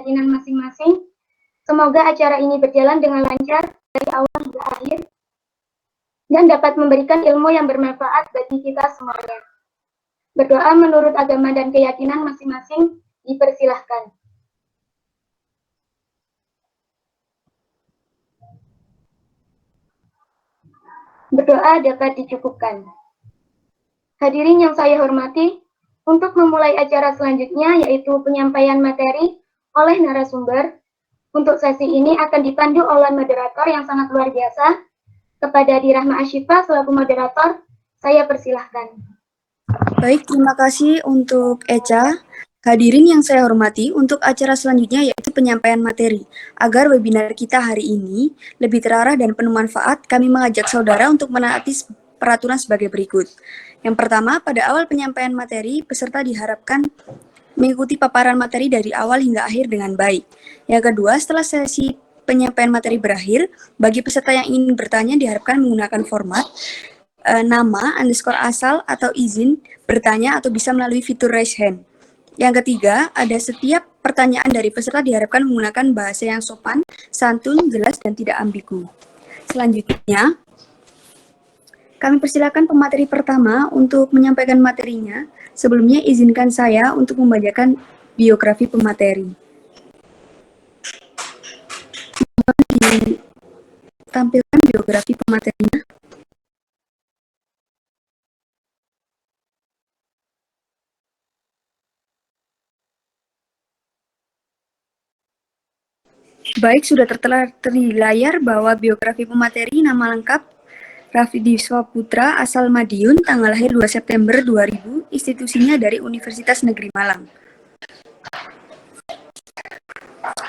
keyakinan masing-masing. Semoga acara ini berjalan dengan lancar dari awal hingga akhir dan dapat memberikan ilmu yang bermanfaat bagi kita semuanya. Berdoa menurut agama dan keyakinan masing-masing dipersilahkan. Berdoa dapat dicukupkan. Hadirin yang saya hormati, untuk memulai acara selanjutnya yaitu penyampaian materi oleh narasumber. Untuk sesi ini akan dipandu oleh moderator yang sangat luar biasa. Kepada Dirahma Asyifa selaku moderator, saya persilahkan. Baik, terima kasih untuk Eca. Hadirin yang saya hormati, untuk acara selanjutnya yaitu penyampaian materi. Agar webinar kita hari ini lebih terarah dan penuh manfaat, kami mengajak saudara untuk menaati peraturan sebagai berikut. Yang pertama, pada awal penyampaian materi, peserta diharapkan mengikuti paparan materi dari awal hingga akhir dengan baik. Yang kedua, setelah sesi penyampaian materi berakhir, bagi peserta yang ingin bertanya diharapkan menggunakan format nama, underscore asal, atau izin bertanya atau bisa melalui fitur raise hand. Yang ketiga, ada setiap pertanyaan dari peserta diharapkan menggunakan bahasa yang sopan, santun, jelas, dan tidak ambigu. Selanjutnya, kami persilakan pemateri pertama untuk menyampaikan materinya. Sebelumnya, izinkan saya untuk membacakan biografi pemateri. Ditampilkan biografi pematerinya. Baik, sudah tertera di layar bahwa biografi pemateri nama lengkap Raffi Dwiswa Putra, asal Madiun, tanggal lahir 2 September 2000, institusinya dari Universitas Negeri Malang.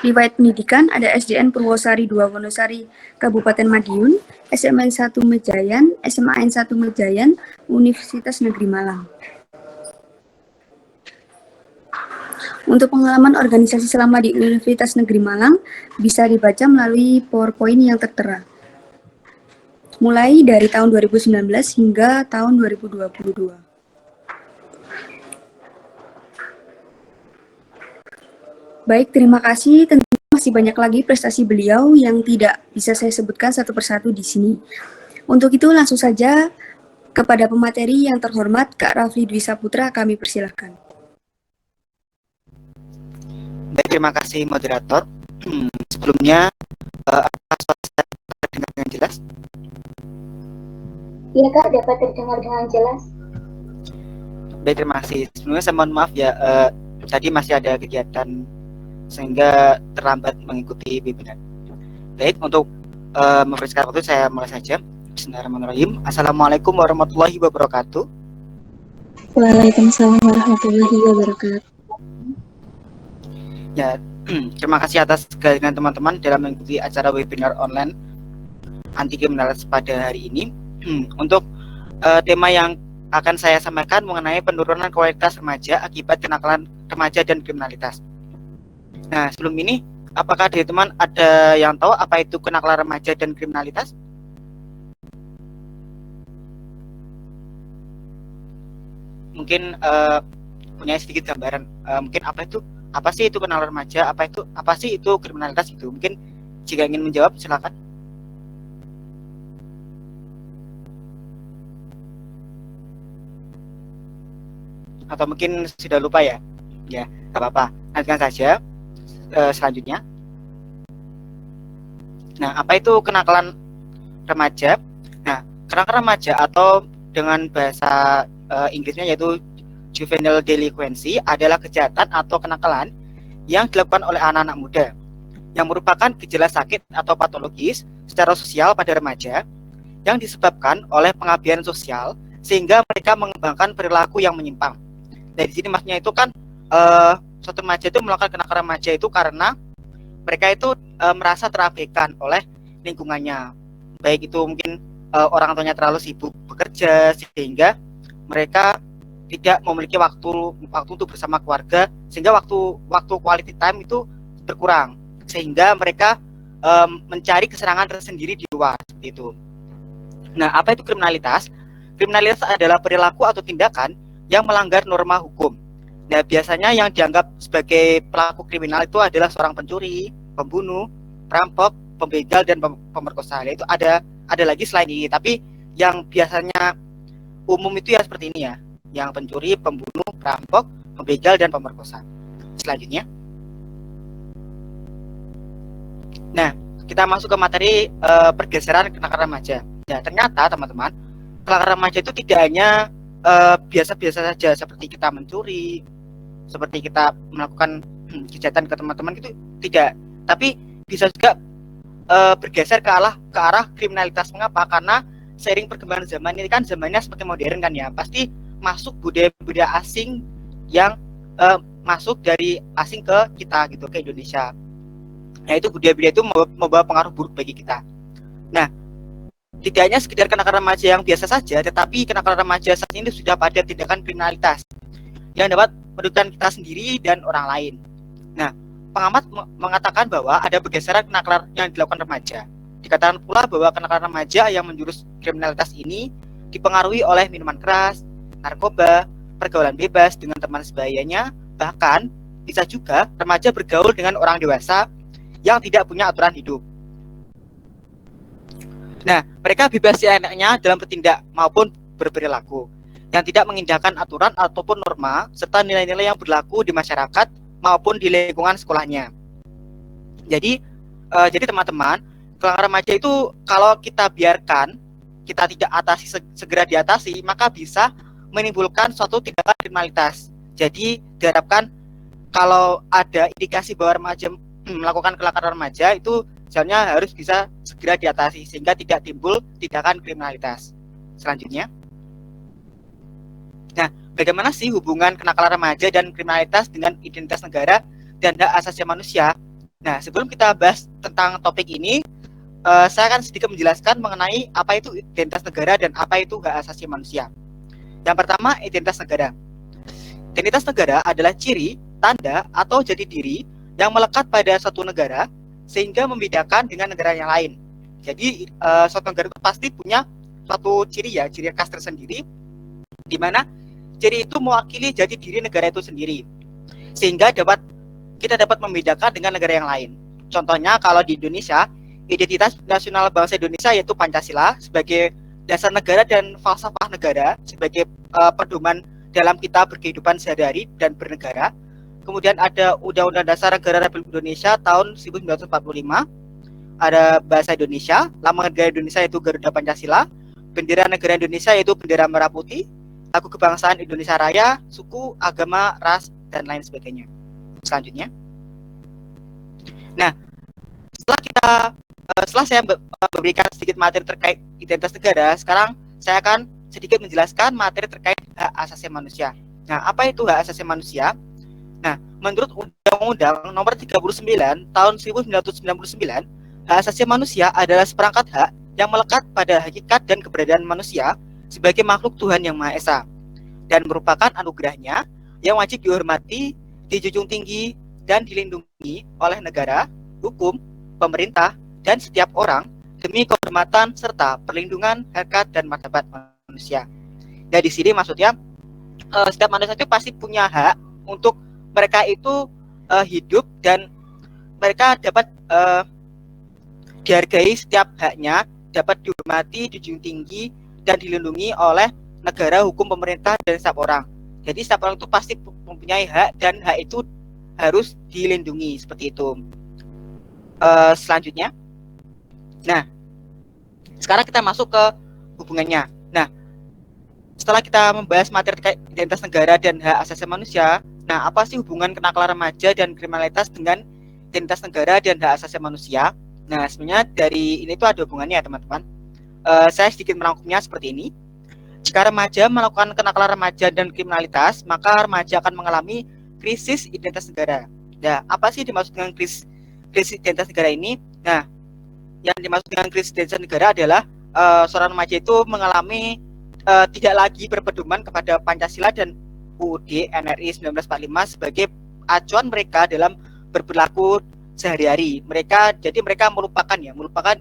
Riwayat pendidikan ada SDN Purwosari 2 Wonosari, Kabupaten Madiun, SMN 1 Mejayan, SMAN 1 Mejayan, Universitas Negeri Malang. Untuk pengalaman organisasi selama di Universitas Negeri Malang, bisa dibaca melalui PowerPoint yang tertera. Mulai dari tahun 2019 hingga tahun 2022. Baik, terima kasih. Tentunya masih banyak lagi prestasi beliau yang tidak bisa saya sebutkan satu persatu di sini. Untuk itu langsung saja kepada pemateri yang terhormat Kak Raffi Dwiswa Putra, kami persilahkan. Baik, terima kasih moderator. Sebelumnya, apakah suara saya terdengar dengan jelas? Iya Kak, dapat terdengar dengan jelas. Baik, terima kasih. Sebelumnya saya mohon maaf ya, tadi masih ada kegiatan sehingga terlambat mengikuti webinar. Baik, untuk mempersingkat waktu saya mulai saja. Bismillahirrahmanirrahim. Assalamualaikum warahmatullahi wabarakatuh. Waalaikumsalam warahmatullahi wabarakatuh. Ya, terima kasih atas kehadiran teman-teman dalam mengikuti acara webinar online anti kriminalitas pada hari ini. Untuk tema yang akan saya sampaikan mengenai penurunan kualitas remaja akibat kenakalan remaja dan kriminalitas. Nah, sebelum ini, apakah dari teman ada yang tahu apa itu kenakalan remaja dan kriminalitas? Mungkin punya sedikit gambaran. Mungkin apa sih itu kenakalan remaja? Apa sih itu kriminalitas itu? Mungkin jika ingin menjawab, silakan. Atau mungkin sudah lupa ya? Ya, nggak apa-apa. Lanjutkan saja selanjutnya. Nah, apa itu kenakalan remaja? Nah, kenakalan remaja atau dengan bahasa Inggrisnya yaitu juvenile delinquency adalah kejahatan atau kenakalan yang dilakukan oleh anak-anak muda yang merupakan gejala sakit atau patologis secara sosial pada remaja yang disebabkan oleh pengabaian sosial sehingga mereka mengembangkan perilaku yang menyimpang. Nah, di sini maksudnya itu kan suatu remaja itu melakukan kenakalan remaja itu karena mereka itu merasa terabaikan oleh lingkungannya, baik itu mungkin orang tuanya terlalu sibuk bekerja sehingga mereka tidak memiliki waktu untuk bersama keluarga, sehingga waktu quality time itu berkurang, sehingga mereka mencari kesenangan tersendiri di luar, seperti itu. Nah, apa itu kriminalitas? Kriminalitas adalah perilaku atau tindakan yang melanggar norma hukum Nah, biasanya yang dianggap sebagai pelaku kriminal itu adalah seorang pencuri, pembunuh, perampok, pembegal, dan pemerkosa. Itu ada lagi selain ini, tapi yang biasanya umum itu ya seperti ini ya, yang pencuri, pembunuh, perampok, pembegal, dan pemerkosa. Selanjutnya, nah kita masuk ke materi pergeseran kenakalan remaja. Nah, ternyata teman-teman, kenakalan remaja itu tidak hanya biasa-biasa saja seperti kita mencuri, seperti kita melakukan kejahatan ke teman-teman itu tidak, tapi bisa juga bergeser ke arah kriminalitas. Mengapa? Karena seiring perkembangan zaman ini kan zamannya semakin modern kan ya, pasti masuk budaya-budaya asing yang masuk dari asing ke kita gitu, ke Indonesia. Nah, itu budaya-budaya itu membawa pengaruh buruk bagi kita. Nah, tidak hanya sekedar kenakalan remaja yang biasa saja, tetapi kenakalan remaja saat ini sudah pada tindakan kriminalitas yang dapat merugikan kita sendiri dan orang lain. Nah, pengamat mengatakan bahwa ada pergeseran kenakalan yang dilakukan remaja. Dikatakan pula bahwa kenakalan remaja yang menjurus kriminalitas ini dipengaruhi oleh minuman keras, narkoba, pergaulan bebas dengan teman sebayanya, bahkan bisa juga remaja bergaul dengan orang dewasa yang tidak punya aturan hidup. Nah, mereka bebas seenaknya dalam bertindak maupun berperilaku yang tidak mengindahkan aturan ataupun norma serta nilai-nilai yang berlaku di masyarakat maupun di lingkungan sekolahnya. Jadi teman-teman, kenakalan remaja itu kalau kita biarkan, kita tidak segera diatasi, maka bisa menimbulkan suatu tindakan kriminalitas. Jadi diharapkan kalau ada indikasi bahwa remaja melakukan kenakalan remaja itu sebenarnya harus bisa segera diatasi sehingga tidak timbul tindakan kriminalitas. Selanjutnya, nah, bagaimana sih hubungan kenakalan remaja dan kriminalitas dengan identitas negara dan hak asasi manusia? Nah, sebelum kita bahas tentang topik ini, saya akan sedikit menjelaskan mengenai apa itu identitas negara dan apa itu hak asasi manusia. Yang pertama, identitas negara. Identitas negara adalah ciri, tanda, atau jati diri yang melekat pada suatu negara sehingga membedakan dengan negara yang lain. Jadi, suatu negara itu pasti punya suatu ciri ya, ciri khas tersendiri, di mana ciri itu mewakili jati diri negara itu sendiri, sehingga kita dapat membedakan dengan negara yang lain. Contohnya kalau di Indonesia, identitas nasional bangsa Indonesia yaitu Pancasila sebagai dasar negara dan falsafah negara sebagai pedoman dalam kita berkehidupan sehari-hari dan bernegara. Kemudian ada Undang-Undang Dasar Negara Republik Indonesia tahun 1945, ada bahasa Indonesia, lambang negara Indonesia yaitu Garuda Pancasila, bendera negara Indonesia yaitu bendera merah putih, lagu kebangsaan Indonesia Raya, suku, agama, ras, dan lain sebagainya. Selanjutnya, nah setelah saya memberikan sedikit materi terkait identitas negara, sekarang saya akan sedikit menjelaskan materi terkait hak asasi manusia. Nah, apa itu hak asasi manusia? Nah, menurut Undang-Undang Nomor 39 Tahun 1999, hak asasi manusia adalah seperangkat hak yang melekat pada hakikat dan keberadaan manusia sebagai makhluk Tuhan Yang Maha Esa dan merupakan anugerahnya yang wajib dihormati, dijunjung tinggi, dan dilindungi oleh negara, hukum, pemerintah, dan setiap orang demi kehormatan serta perlindungan harkat dan martabat manusia. Ya, di sini maksudnya setiap manusia itu pasti punya hak untuk mereka itu hidup dan mereka dapat dihargai setiap haknya, dapat dihormati, dijunjung tinggi, dan dilindungi oleh negara, hukum, pemerintah, dan setiap orang. Jadi setiap orang itu pasti mempunyai hak dan hak itu harus dilindungi seperti itu. Selanjutnya, nah sekarang kita masuk ke hubungannya. Nah, setelah kita membahas materi terkait identitas negara dan hak asasi manusia, nah apa sih hubungan kenakalan remaja dan kriminalitas dengan identitas negara dan hak asasi manusia? Nah, sebenarnya dari ini tuh ada hubungannya ya teman-teman. Saya sedikit merangkumnya seperti ini. Jika remaja melakukan kenakalan remaja dan kriminalitas, maka remaja akan mengalami krisis identitas negara. Nah, apa sih dimaksud dengan krisis identitas negara ini? Nah, yang dimaksud dengan krisis identitas negara adalah seorang remaja itu mengalami tidak lagi berpedoman kepada Pancasila dan UUD NRI 1945 sebagai acuan mereka dalam berperilaku sehari-hari. Jadi mereka melupakan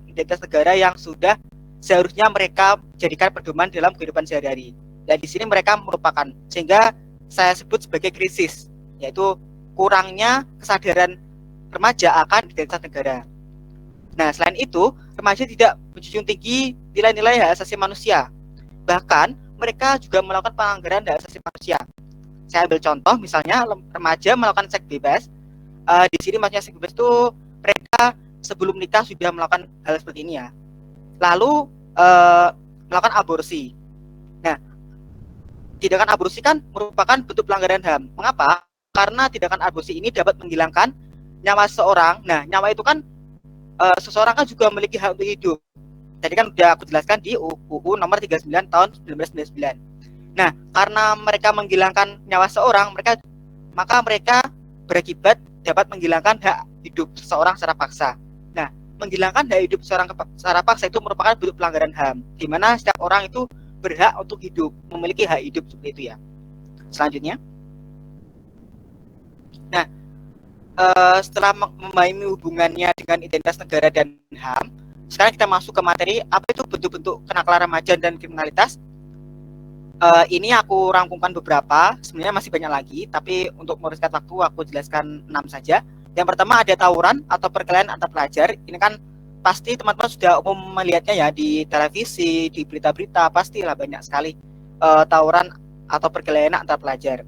identitas negara yang sudah seharusnya mereka jadikan pedoman dalam kehidupan sehari-hari. Dan di sini mereka melupakan, sehingga saya sebut sebagai krisis, yaitu kurangnya kesadaran remaja akan identitas negara. Nah, selain itu, remaja tidak menjunjung tinggi nilai-nilai hak asasi manusia. Bahkan, mereka juga melakukan pelanggaran hak asasi manusia. Saya ambil contoh, misalnya remaja melakukan seks bebas. Di sini maksudnya seks bebas itu mereka sebelum nikah sudah melakukan hal seperti ini ya. Lalu melakukan aborsi. Nah, tindakan aborsi kan merupakan bentuk pelanggaran HAM. Mengapa? Karena tindakan aborsi ini dapat menghilangkan nyawa seseorang. Nah, nyawa itu kan seseorang kan juga memiliki hak untuk hidup. Tadi kan sudah aku jelaskan di UU nomor 39 tahun 1999. Nah, karena mereka menghilangkan nyawa seorang, maka mereka berakibat dapat menghilangkan hak hidup seseorang secara paksa. Nah, menghilangkan hak hidup seseorang secara paksa itu merupakan bentuk pelanggaran HAM, di mana setiap orang itu berhak untuk hidup, memiliki hak hidup seperti itu ya. Selanjutnya, nah, setelah memahami hubungannya dengan identitas negara dan HAM, sekarang kita masuk ke materi apa itu bentuk-bentuk kenakalan remaja dan kriminalitas. Ini aku rangkumkan beberapa, sebenarnya masih banyak lagi, tapi untuk mereskat waktu aku jelaskan 6 saja. Yang pertama ada tawuran atau perkelahian antar pelajar. Ini kan pasti teman-teman sudah umum melihatnya ya di televisi, di berita-berita, pastilah banyak sekali tawuran atau perkelahian antar pelajar.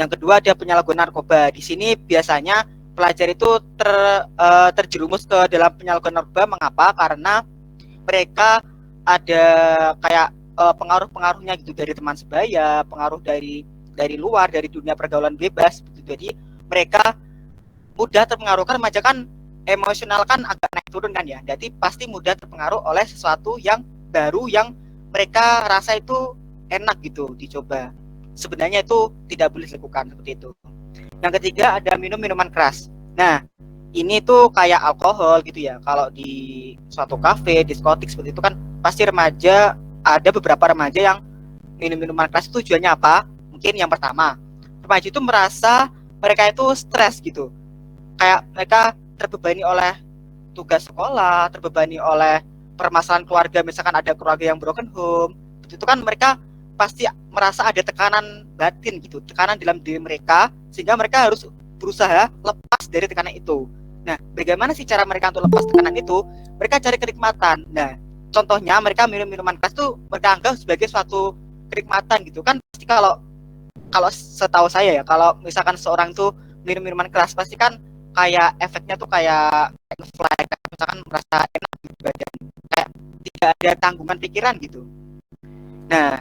Yang kedua ada penyalahgunaan narkoba. Di sini biasanya pelajar itu terjerumus ke dalam penyalahgunaan narkoba. Mengapa? Karena mereka ada kayak pengaruh-pengaruhnya gitu dari teman sebaya, pengaruh dari luar, dari dunia pergaulan bebas gitu. Jadi mereka mudah terpengaruh, kan remaja kan emosional kan agak naik turun kan ya. Jadi pasti mudah terpengaruh oleh sesuatu yang baru yang mereka rasa itu enak gitu dicoba. Sebenarnya itu tidak boleh dilakukan seperti itu. Yang ketiga ada minum minuman keras. Nah, ini tuh kayak alkohol gitu ya. Kalau di suatu kafe, diskotik seperti itu kan pasti remaja, ada beberapa remaja yang minum minuman keras. Tujuannya apa? Mungkin yang pertama, remaja itu merasa mereka itu stres gitu. Kayak mereka terbebani oleh tugas sekolah, terbebani oleh permasalahan keluarga, misalkan ada keluarga yang broken home. Itu kan mereka pasti merasa ada tekanan batin gitu, tekanan dalam diri mereka, sehingga mereka harus berusaha lepas dari tekanan itu. Nah, bagaimana sih cara mereka untuk lepas tekanan itu? Mereka cari kenikmatan. Nah, contohnya mereka minum minuman keras tuh mereka anggap sebagai suatu kenikmatan gitu kan. Pasti kalau setahu saya ya, kalau misalkan seorang tuh minum minuman keras pasti kan kayak efeknya tuh kayak fly, misalkan merasa enak di badan, kayak tidak ada tanggungan pikiran gitu. Nah,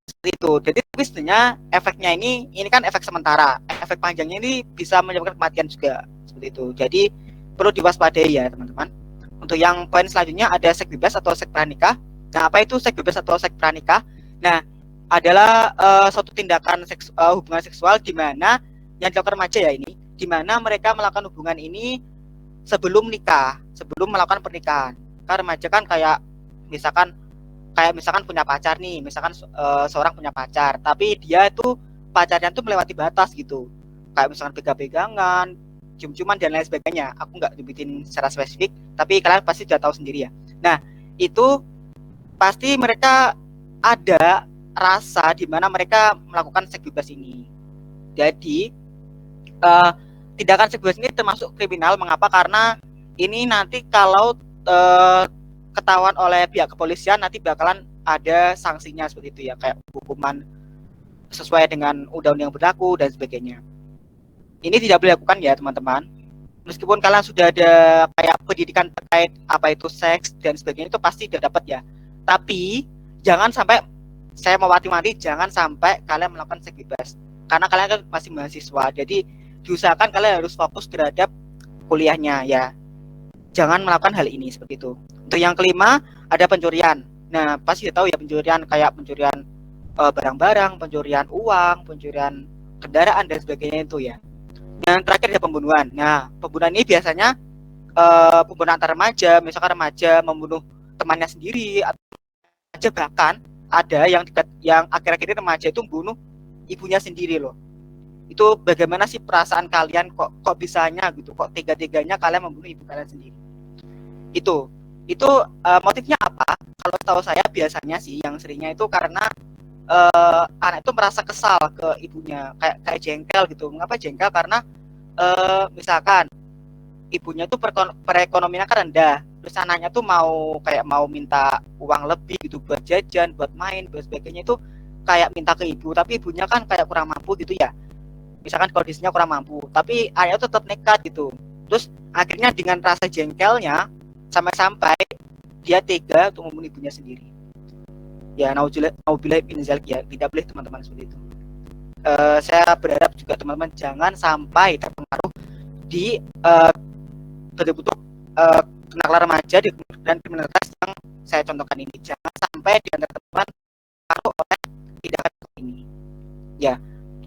seperti itu. Jadi sebenarnya efeknya ini kan efek sementara. Efek panjangnya ini bisa menyebabkan kematian juga. Seperti itu. Jadi perlu diwaspadai ya teman-teman. Untuk yang poin selanjutnya ada seks bebas atau seks pranikah. Nah, apa itu seks bebas atau seks pranikah? Nah, adalah suatu tindakan hubungan seksual di mana yang dilakukan remaja ya ini, di mana mereka melakukan hubungan ini sebelum nikah, sebelum melakukan pernikahan. Karena remaja kan kayak misalkan punya pacar nih, misalkan seorang punya pacar, tapi dia itu pacarnya tuh melewati batas gitu, kayak misalkan pegang-pegangan, cium-ciuman dan lain sebagainya. Aku nggak nyebutin secara spesifik, tapi kalian pasti sudah tahu sendiri ya. Nah, itu pasti mereka ada rasa di mana mereka melakukan seks bebas ini. Jadi tindakan seks bebas ini termasuk kriminal. Mengapa? Karena ini nanti kalau ketahuan oleh pihak kepolisian nanti bakalan ada sanksinya seperti itu ya, kayak hukuman sesuai dengan undang-undang yang berlaku dan sebagainya. Ini tidak boleh dilakukan ya teman-teman. Meskipun kalian sudah ada kayak pendidikan terkait apa itu seks dan sebagainya, itu pasti sudah dapat ya. Tapi jangan sampai, saya mewati-wati, jangan sampai kalian melakukan seks bebas. Karena kalian kan masih mahasiswa, jadi diusahakan kalian harus fokus terhadap kuliahnya ya. Jangan melakukan hal ini seperti itu. Untuk yang kelima ada pencurian. Nah, pasti tahu ya pencurian, kayak pencurian barang-barang, pencurian uang, pencurian kendaraan dan sebagainya itu ya. Yang terakhir ada pembunuhan. Nah, pembunuhan ini biasanya pembunuhan antar remaja, misalkan remaja membunuh temannya sendiri, atau bahkan ada yang akhir-akhir ini remaja itu membunuh ibunya sendiri loh. Itu bagaimana sih perasaan kalian, kok bisanya gitu, kok tega-teganya kalian membunuh ibu kalian sendiri? Itu motifnya apa? Kalau tahu saya biasanya sih yang seringnya itu karena anak itu merasa kesal ke ibunya, kayak jengkel gitu. Mengapa jengkel? Karena misalkan ibunya tuh perekonomiannya kan rendah, terus anaknya tuh mau minta uang lebih gitu buat jajan, buat main, buat sebagainya, itu kayak minta ke ibu, tapi ibunya kan kayak kurang mampu gitu ya. Misalkan kondisinya kurang mampu, tapi ayah tetap nekat gitu. Terus akhirnya dengan rasa jengkelnya sampai-sampai dia tega untuk membunuh ibunya sendiri. Ya, nauzubillah min dzalik, ya, tidak boleh teman-teman seperti itu. Saya berharap juga teman-teman jangan sampai terpengaruh di bentuk-bentuk kenakalan remaja dan kriminalitas yang saya contohkan ini. Jangan sampai dengan teman-teman terpengaruh oleh tindakan ini. Ya,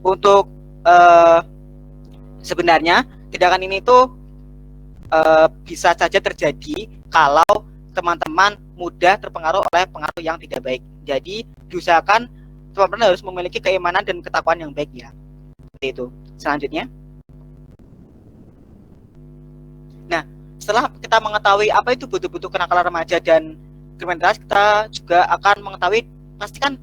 untuk sebenarnya tindakan ini tuh bisa saja terjadi kalau teman-teman mudah terpengaruh oleh pengaruh yang tidak baik. Jadi diusahakan teman-teman harus memiliki keimanan dan ketakwaan yang baik, ya. Seperti itu. Selanjutnya, nah, setelah kita mengetahui apa itu bentuk-bentuk kenakalan remaja dan kriminalitas, kita juga akan mengetahui pasti kan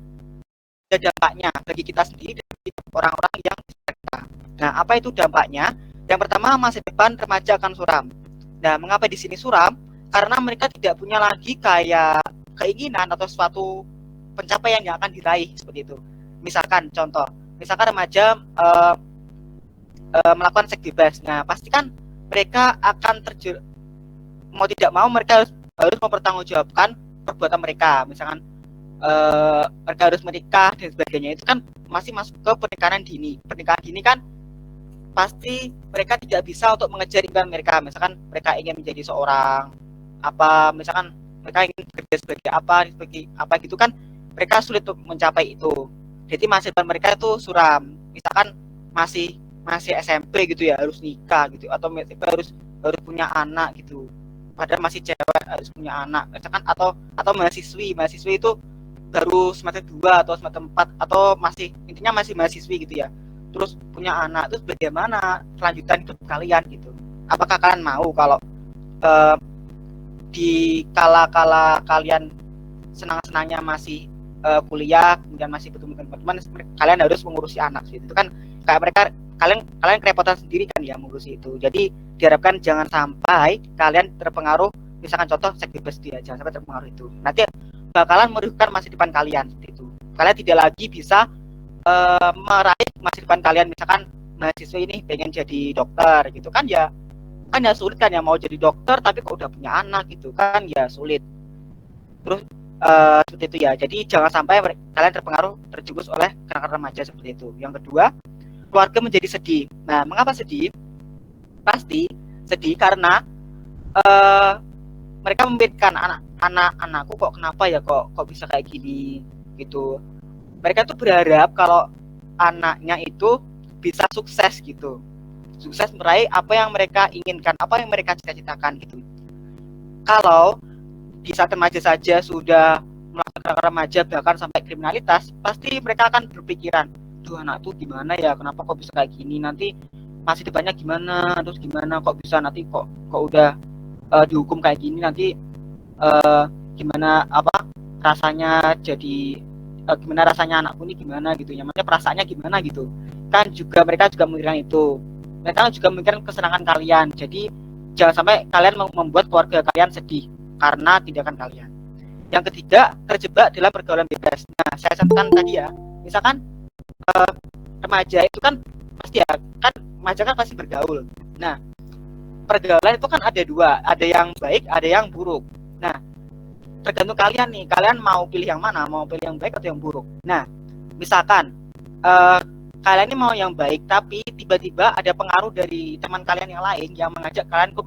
ada dampaknya bagi kita sendiri dan bagi orang-orang yang kita. Nah, apa itu dampaknya? Yang pertama, masa depan remaja akan suram. Nah, mengapa di sini suram? Karena mereka tidak punya lagi kayak keinginan atau suatu pencapaian yang akan diraih seperti itu. Misalkan contoh, misalkan remaja melakukan seks bebas. Nah, pasti kan mereka akan mau tidak mau mereka harus mempertanggungjawabkan perbuatan mereka. Misalkan mereka harus menikah dan sebagainya. Itu kan masih masuk ke pernikahan dini. Pernikahan dini kan pasti mereka tidak bisa untuk mengejar impian mereka. Misalkan mereka ingin menjadi seorang apa, misalkan mereka ingin bekerja sebagai apa gitu kan, mereka sulit untuk mencapai itu. Jadi masa depan mereka itu suram. Misalkan masih SMP gitu ya, harus nikah gitu, atau harus punya anak gitu. Padahal masih cewek harus punya anak. Misalkan atau mahasiswi itu baru semester 2 atau semester 4 atau intinya masih mahasiswi gitu ya. Terus punya anak, terus bagaimana kelanjutan hidup kalian gitu. Apakah kalian mau kalau di kala kalian senang-senangnya masih kuliah, kemudian masih bertemu dengan teman-teman, kalian harus mengurusi anak gitu. Itu kan kayak kalian kerepotan sendiri kan ya mengurusi itu. Jadi diharapkan jangan sampai kalian terpengaruh, misalkan contoh seks bebas dia, jangan sampai terpengaruh itu. Nanti bakalan merugikan masa depan kalian seperti itu. Kalian tidak lagi bisa meraih masa depan kalian. Misalkan mahasiswa ini pengen jadi dokter gitu kan ya sulit kan ya, mau jadi dokter tapi kok udah punya anak gitu kan ya sulit. Terus seperti itu ya. Jadi jangan sampai kalian terjerumus oleh kenakalan remaja seperti itu. Yang kedua, keluarga menjadi sedih. Nah, mengapa sedih? Pasti sedih karena mereka memikirkan anakku kok kenapa ya kok bisa kayak gini gitu. Mereka tuh berharap kalau anaknya itu bisa sukses gitu. Sukses meraih apa yang mereka inginkan, apa yang mereka cita-citakan gitu. Kalau di saat remaja saja sudah melakukan remaja bahkan sampai kriminalitas, pasti mereka akan berpikiran, tuh anak tuh gimana ya, kenapa kok bisa kayak gini, nanti masa depannya gimana, terus gimana kok bisa nanti kok udah dihukum kayak gini, nanti gimana apa rasanya jadi gimana rasanya anakku ini gimana gitu ya, maksudnya perasaannya gimana gitu kan. Juga mereka juga memikirkan itu, mereka juga memikirkan kesenangan kalian. Jadi jangan sampai kalian membuat keluarga kalian sedih karena tindakan kalian. Yang ketiga, terjebak dalam pergaulan bebas. Nah, saya contohkan tadi ya, misalkan remaja itu kan pasti ya kan, remaja kan pasti bergaul. Nah, pergaulan itu kan ada dua, ada yang baik, ada yang buruk. Nah, tergantung kalian nih, kalian mau pilih yang mana, mau pilih yang baik atau yang buruk. Nah, misalkan kalian ini mau yang baik, tapi tiba-tiba ada pengaruh dari teman kalian yang lain yang mengajak kalian ke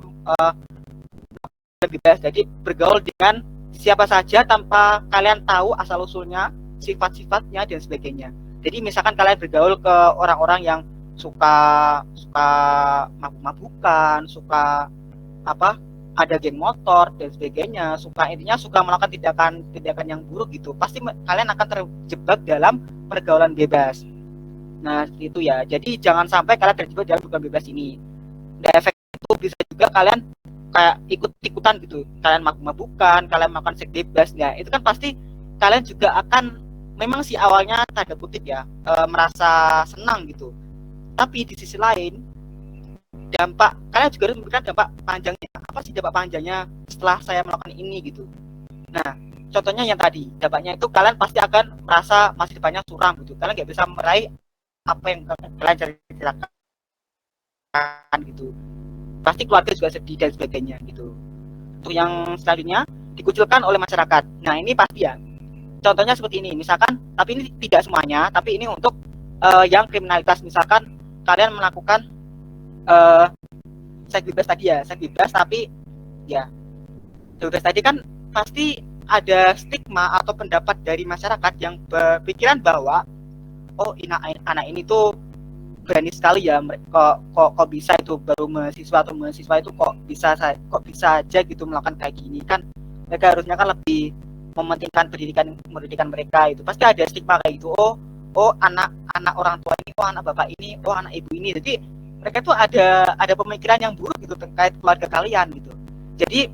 bebas. Jadi bergaul dengan siapa saja tanpa kalian tahu asal usulnya, sifat-sifatnya dan sebagainya. Jadi misalkan kalian bergaul ke orang-orang yang suka mabuk-mabukan, suka ada geng motor dan sebagainya, intinya suka melakukan tindakan yang buruk gitu, pasti kalian akan terjebak dalam pergaulan bebas. Nah, itu ya. Jadi jangan sampai kalian terjebak dalam pergaulan bebas ini. Dan efek itu bisa juga kalian kayak ikut-ikutan gitu. Kalian mabuk-mabukan, kalian makan seks bebas. Ya, itu kan pasti kalian juga akan memang sih awalnya tanda kutip ya merasa senang gitu, tapi di sisi lain dampak kalian juga harus memberikan dampak panjangnya. Apa sih dampak panjangnya setelah saya melakukan ini gitu? Nah, contohnya yang tadi, dampaknya itu kalian pasti akan merasa masa depannya suram gitu. Kalian nggak bisa meraih apa yang kalian cari-carakan gitu. Pasti keluarga juga sedih dan sebagainya gitu. Untuk yang selanjutnya, dikucilkan oleh masyarakat. Nah, ini pasti ya. Contohnya seperti ini, misalkan, tapi ini tidak semuanya, tapi ini untuk yang kriminalitas. Misalkan kalian melakukan seks bebas tadi ya, seks bebas, tapi ya bebas tadi kan pasti ada stigma atau pendapat dari masyarakat yang berpikiran bahwa oh anak ini tuh berani sekali ya, kok bisa itu baru mahasiswa atau mahasiswa itu kok bisa aja gitu melakukan kayak gini, kan mereka harusnya kan lebih mementingkan pendidikan mereka. Itu pasti ada stigma kayak gitu. Oh anak orang tua ini, oh anak bapak ini, oh anak ibu ini. Jadi mereka tuh ada pemikiran yang buruk gitu terkait keluarga kalian gitu. Jadi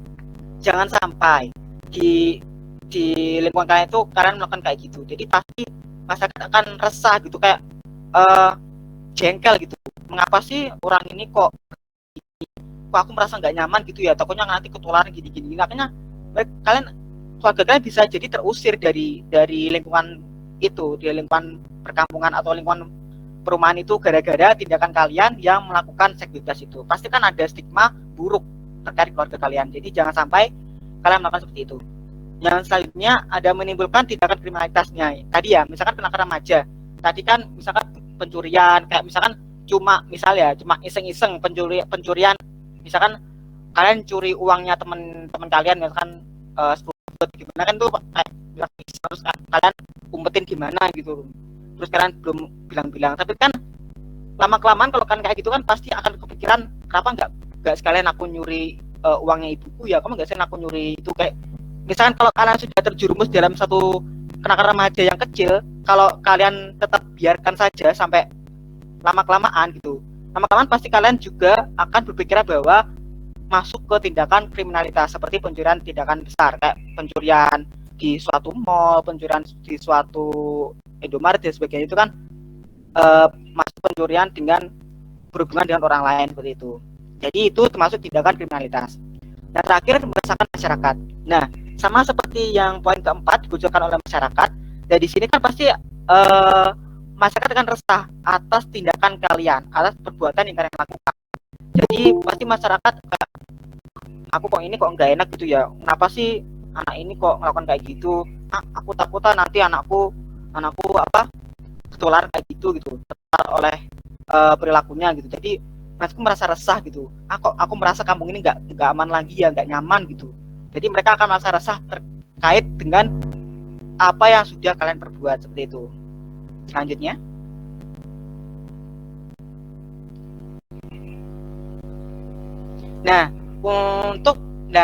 jangan sampai di lingkungan kalian itu kalian melakukan kayak gitu. Jadi pasti masyarakat akan resah gitu, kayak jengkel gitu. Mengapa sih orang ini kok aku merasa nggak nyaman gitu ya, takutnya nanti ketularan gini-gini. Makanya keluarga kalian bisa jadi terusir dari lingkungan itu, di lingkungan perkampungan atau lingkungan perumahan itu gara-gara tindakan kalian yang melakukan seks bebas itu. Pasti kan ada stigma buruk terkait keluarga kalian. Jadi jangan sampai kalian melakukan seperti itu. Yang selanjutnya ada menimbulkan tindakan kriminalitasnya. Tadi ya, misalkan kenakalan remaja. Tadi kan misalkan pencurian, kayak misalkan cuma iseng-iseng pencurian. Misalkan kalian curi uangnya teman kalian, misalkan 10 gimana kan tuh kayak terus kalian umpetin gimana gitu. Terus kalian belum bilang-bilang, tapi kan lama-kelamaan kalau kan kayak gitu kan pasti akan kepikiran, kenapa nggak sekalian aku nyuri uangnya ibuku ya, kamu nggak sekalian aku nyuri itu. Kayak misalkan kalau kalian sudah terjerumus dalam satu kenakalan remaja yang kecil, kalau kalian tetap biarkan saja sampai lama-kelamaan gitu, lama-kelamaan pasti kalian juga akan berpikiran bahwa masuk ke tindakan kriminalitas seperti pencurian tindakan besar, kayak pencurian di suatu mall, pencurian di suatu Indomaret dan sebagainya. Itu kan masuk pencurian dengan berhubungan dengan orang lain seperti itu. Jadi itu termasuk tindakan kriminalitas. Dan terakhir, meresahkan masyarakat. Nah, sama seperti yang poin keempat, dikucilkan oleh masyarakat. Dan di sini kan pasti masyarakat akan resah atas tindakan kalian, atas perbuatan yang kalian lakukan. Jadi pasti masyarakat, aku kok ini kok nggak enak gitu ya, kenapa sih anak ini kok melakukan kayak gitu, aku takutan nanti anakku ketularan kayak gitu tertular oleh perilakunya gitu. Jadi aku merasa resah gitu, aku merasa kampung ini nggak aman lagi ya, nggak nyaman gitu. Jadi mereka akan merasa resah terkait dengan apa yang sudah kalian perbuat seperti itu. Selanjutnya, nah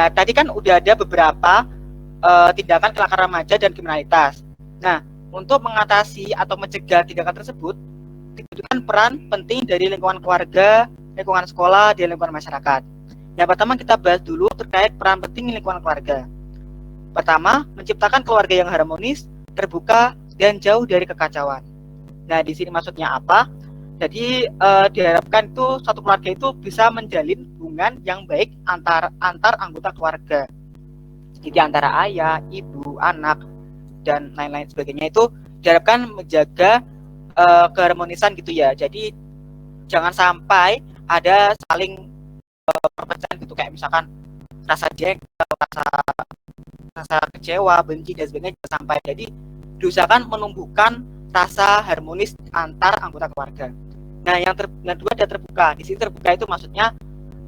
tadi kan udah ada beberapa tindakan kenakalan remaja dan kriminalitas. Nah, untuk mengatasi atau mencegah tindakan tersebut dibutuhkan peran penting dari lingkungan keluarga, lingkungan sekolah, dan lingkungan masyarakat. Yang pertama kita bahas dulu terkait peran penting lingkungan keluarga. Pertama, menciptakan keluarga yang harmonis, terbuka, dan jauh dari kekacauan. Nah, di sini maksudnya apa? Jadi diharapkan itu satu keluarga itu bisa menjalin hubungan yang baik antar anggota keluarga. Jadi antara ayah, ibu, anak, dan lain-lain sebagainya itu diharapkan menjaga keharmonisan gitu ya. Jadi jangan sampai ada saling perpecahan gitu, kayak misalkan rasa jengkel, rasa kecewa, benci dan sebagainya jangan sampai. Jadi diusahakan menumbuhkan rasa harmonis antar anggota keluarga. Nah, yang kedua ada terbuka. Di sini terbuka itu maksudnya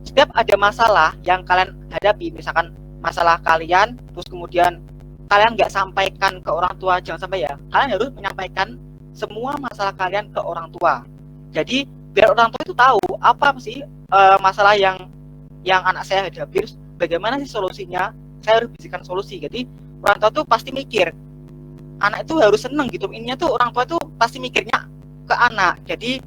setiap ada masalah yang kalian hadapi, misalkan masalah kalian, terus kemudian kalian nggak sampaikan ke orang tua, jangan sampai ya. Kalian harus menyampaikan semua masalah kalian ke orang tua. Jadi biar orang tua itu tahu apa sih masalah yang anak saya hadapi, bagaimana sih solusinya. Saya harus berikan solusi. Jadi orang tua tuh pasti mikir, anak itu harus seneng gitu. Ininya tuh orang tua tuh pasti mikirnya ke anak. Jadi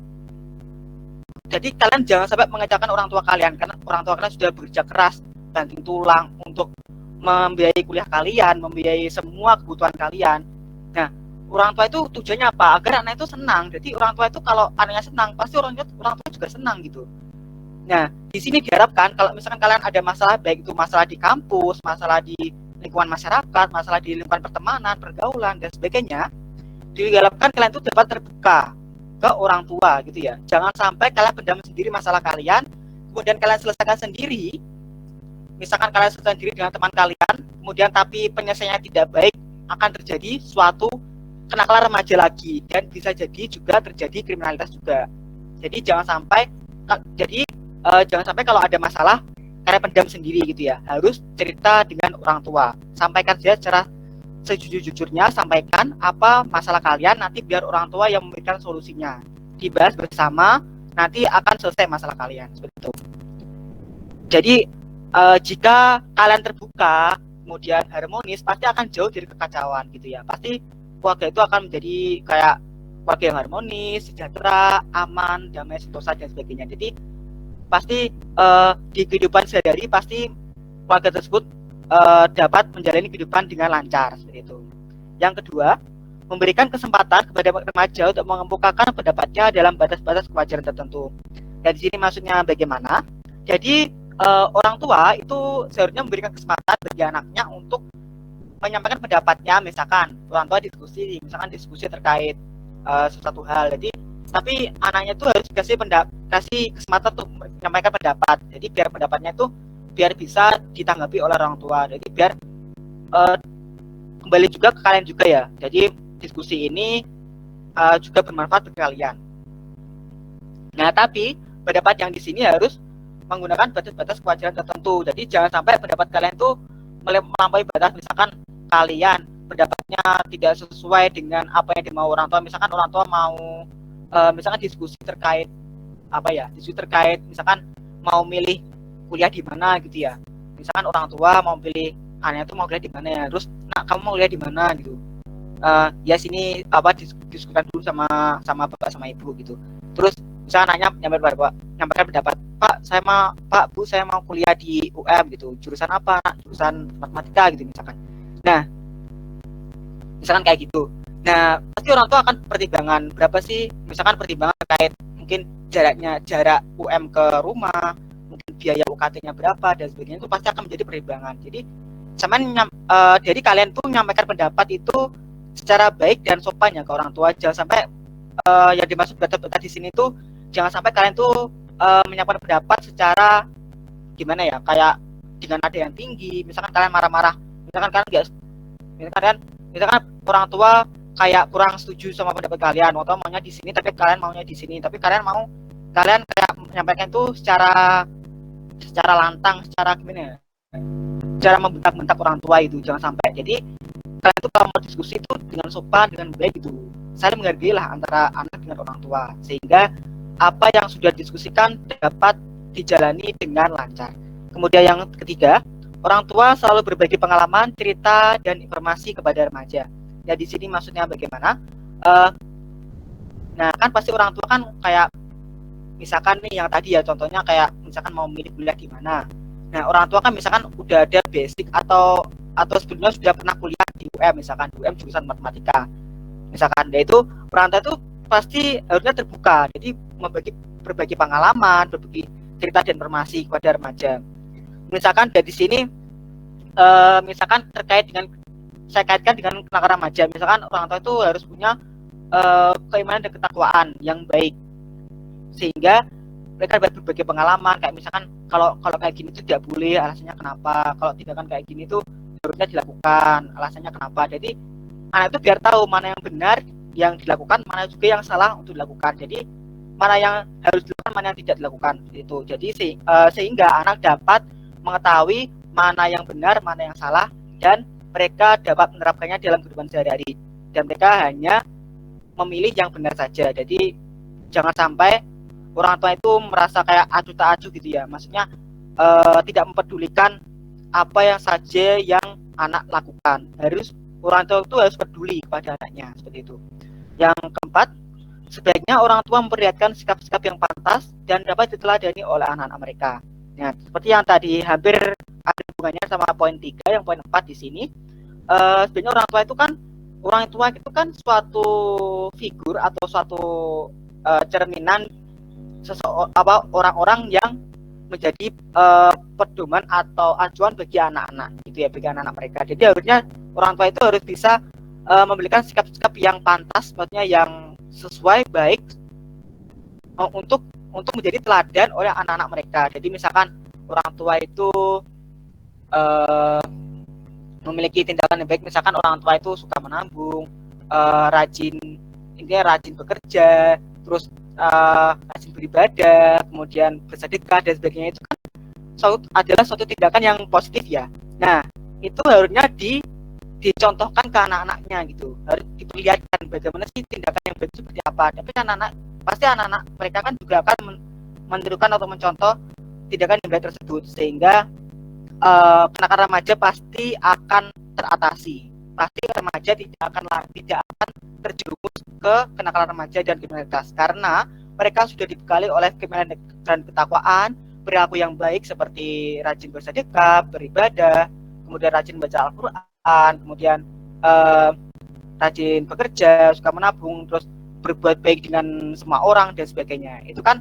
kalian jangan sampai mengecewakan orang tua kalian, karena orang tua kalian sudah bekerja keras, banting tulang untuk membiayai kuliah kalian, membiayai semua kebutuhan kalian. Nah, orang tua itu tujuannya apa? Agar anak itu senang. Jadi orang tua itu kalau anaknya senang, pasti orang tua juga senang gitu. Nah, di sini diharapkan kalau misalkan kalian ada masalah, baik itu masalah di kampus, masalah di lingkungan masyarakat, masalah di lingkungan pertemanan, pergaulan, dan sebagainya, diharapkan kalian itu dapat terbuka ke orang tua gitu ya. Jangan sampai kalian pendam sendiri masalah kalian, kemudian kalian selesaikan sendiri. Misalkan kalian selesaikan sendiri dengan teman kalian, kemudian tapi penyelesaiannya tidak baik, akan terjadi suatu kenakalan remaja lagi, dan bisa jadi juga terjadi kriminalitas juga. Jadi jangan sampai kalau ada masalah kalian pendam sendiri gitu ya. Harus cerita dengan orang tua, sampaikan saja secara sejujur-jujurnya, sampaikan apa masalah kalian, nanti biar orang tua yang memberikan solusinya, dibahas bersama, nanti akan selesai masalah kalian seperti itu. Jadi jika kalian terbuka kemudian harmonis, pasti akan jauh dari kekacauan gitu ya. Pasti keluarga itu akan menjadi kayak keluarga yang harmonis, sejahtera, aman, damai, sentosa, dan sebagainya. Jadi pasti di kehidupan sehari-hari pasti keluarga tersebut dapat menjalani kehidupan dengan lancar seperti itu. Yang kedua, memberikan kesempatan kepada remaja untuk mengemukakan pendapatnya dalam batas-batas kewajaran tertentu. Dan di sini maksudnya bagaimana? Jadi orang tua itu seharusnya memberikan kesempatan bagi anaknya untuk menyampaikan pendapatnya. Misalkan orang tua diskusi terkait sesuatu hal. Jadi tapi anaknya itu harus kasih kesempatan untuk menyampaikan pendapat. Jadi biar pendapatnya itu biar bisa ditanggapi oleh orang tua. Jadi biar kembali juga ke kalian juga ya. Jadi diskusi ini juga bermanfaat bagi kalian. Nah, tapi pendapat yang di sini harus menggunakan batas-batas kewajaran tertentu. Jadi jangan sampai pendapat kalian tuh melampaui batas. Misalkan kalian pendapatnya tidak sesuai dengan apa yang dimau orang tua. Misalkan orang tua mau misalkan diskusi terkait misalkan mau milih kuliah di mana gitu ya. Misalkan orang tua mau pilih anaknya tuh mau kuliah di mana ya. Terus kamu mau kuliah di mana gitu. Ya sini diskusikan dulu sama bapak sama ibu gitu. Terus misalkan anaknya nyampaikan pendapat, Pak Bu saya mau kuliah di UM gitu. Jurusan apa? Jurusan matematika gitu misalkan. Nah, misalkan kayak gitu. Nah, pasti orang tua akan pertimbangan berapa sih, misalkan pertimbangan terkait mungkin jarak UM ke rumah, mungkin biaya UKT-nya berapa dan sebagainya, itu pasti akan menjadi pertimbangan. Jadi jadi kalian tuh menyampaikan pendapat itu secara baik dan sopan ya ke orang tua. Jangan sampai yang dimaksud batas-batas di sini tuh jangan sampai kalian tuh menyampaikan pendapat secara gimana ya, kayak dengan nada yang tinggi. Misalkan kalian marah-marah, misalkan orang tua kayak kurang setuju sama pendapat kalian, atau maunya di sini tapi kalian maunya di sini, tapi kalian kayak menyampaikan itu secara lantang, secara gimana ya, cara membentak-bentak orang tua itu jangan sampai. Jadi kalian itu kalau mau diskusi itu dengan sopan, dengan baik gitu, saling menghargai lah antara anak dengan orang tua, sehingga apa yang sudah diskusikan dapat dijalani dengan lancar. Kemudian yang ketiga, orang tua selalu berbagi pengalaman, cerita, dan informasi kepada remaja. Ya di sini maksudnya bagaimana? Nah kan pasti orang tua kan kayak misalkan nih yang tadi ya contohnya kayak misalkan mau milih kuliah di mana. Nah orang tua kan misalkan udah ada basic atau sebelumnya sudah pernah kuliah di UM, misalkan UM jurusan matematika. Misalkan dia itu orang tua itu pasti harusnya terbuka. Jadi berbagi pengalaman, berbagi cerita dan informasi kepada remaja. Misalkan dari sini misalkan saya kaitkan dengan kenakalan remaja. Misalkan orang tua itu harus punya keimanan dan ketakwaan yang baik, sehingga mereka dapat berbagi pengalaman. Kayak misalkan kalau kayak gini itu tidak boleh, alasannya kenapa. Kalau tindakan kayak gini itu harusnya dilakukan, alasannya kenapa. Jadi anak itu biar tahu mana yang benar yang dilakukan, mana juga yang salah untuk dilakukan. Jadi mana yang harus dilakukan, mana yang tidak dilakukan itu. Jadi sehingga anak dapat mengetahui mana yang benar, mana yang salah, dan mereka dapat menerapkannya dalam kehidupan sehari-hari, dan mereka hanya memilih yang benar saja. Jadi jangan sampai orang tua itu merasa kayak acuh tak acuh gitu ya, maksudnya tidak mempedulikan apa yang saja yang anak lakukan. Orang tua itu harus peduli kepada anaknya seperti itu. Yang keempat, sebaiknya orang tua memperlihatkan sikap-sikap yang pantas dan dapat diteladani oleh anak-anak mereka. Nah, seperti yang tadi hampir ada hubungannya sama poin 3, yang poin 4 di sini. Sebenarnya orang tua itu kan orang tua itu kan suatu figur atau suatu cerminan orang-orang yang menjadi pedoman atau acuan bagi anak-anak gitu ya, bagi anak-anak mereka. Jadi harusnya orang tua itu harus bisa memberikan sikap-sikap yang pantas, maksudnya yang sesuai baik untuk menjadi teladan oleh anak-anak mereka. Jadi misalkan orang tua itu memiliki tindakan yang baik, misalkan orang tua itu suka menabung, rajin bekerja, terus rajin beribadah, kemudian bersedekah dan sebagainya, itu kan adalah suatu tindakan yang positif ya. Nah, itu harusnya dicontohkan ke anak-anaknya gitu, harus diperlihatkan bagaimana sih tindakan yang baik seperti apa. Tapi kan pasti anak-anak mereka kan juga akan menirukan atau mencontoh tindakan yang baik tersebut, sehingga kenakalan remaja pasti akan teratasi. Pasti remaja tidak akan terjerumus ke kenakalan remaja dan kriminalitas, karena mereka sudah dibekali oleh keimanan dan ketakwaan, perilaku yang baik seperti rajin bersedekah, beribadah, kemudian rajin baca Al-Quran, kemudian rajin bekerja, suka menabung, terus berbuat baik dengan semua orang dan sebagainya. Itu kan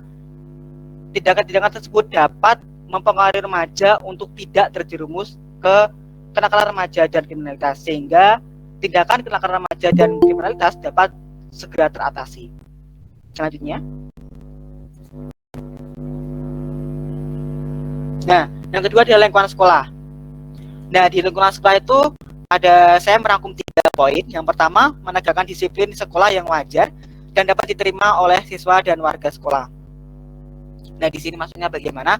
tindakan-tindakan tersebut dapat mempengaruhi remaja untuk tidak terjerumus ke kenakalan remaja dan kriminalitas, sehingga tindakan kenakalan remaja dan kriminalitas dapat segera teratasi. Selanjutnya, nah, yang kedua adalah lingkungan sekolah. Nah, di lingkungan sekolah itu saya merangkum 3 poin. Yang pertama, menegakkan disiplin sekolah yang wajar dan dapat diterima oleh siswa dan warga sekolah. Nah, di sini maksudnya bagaimana?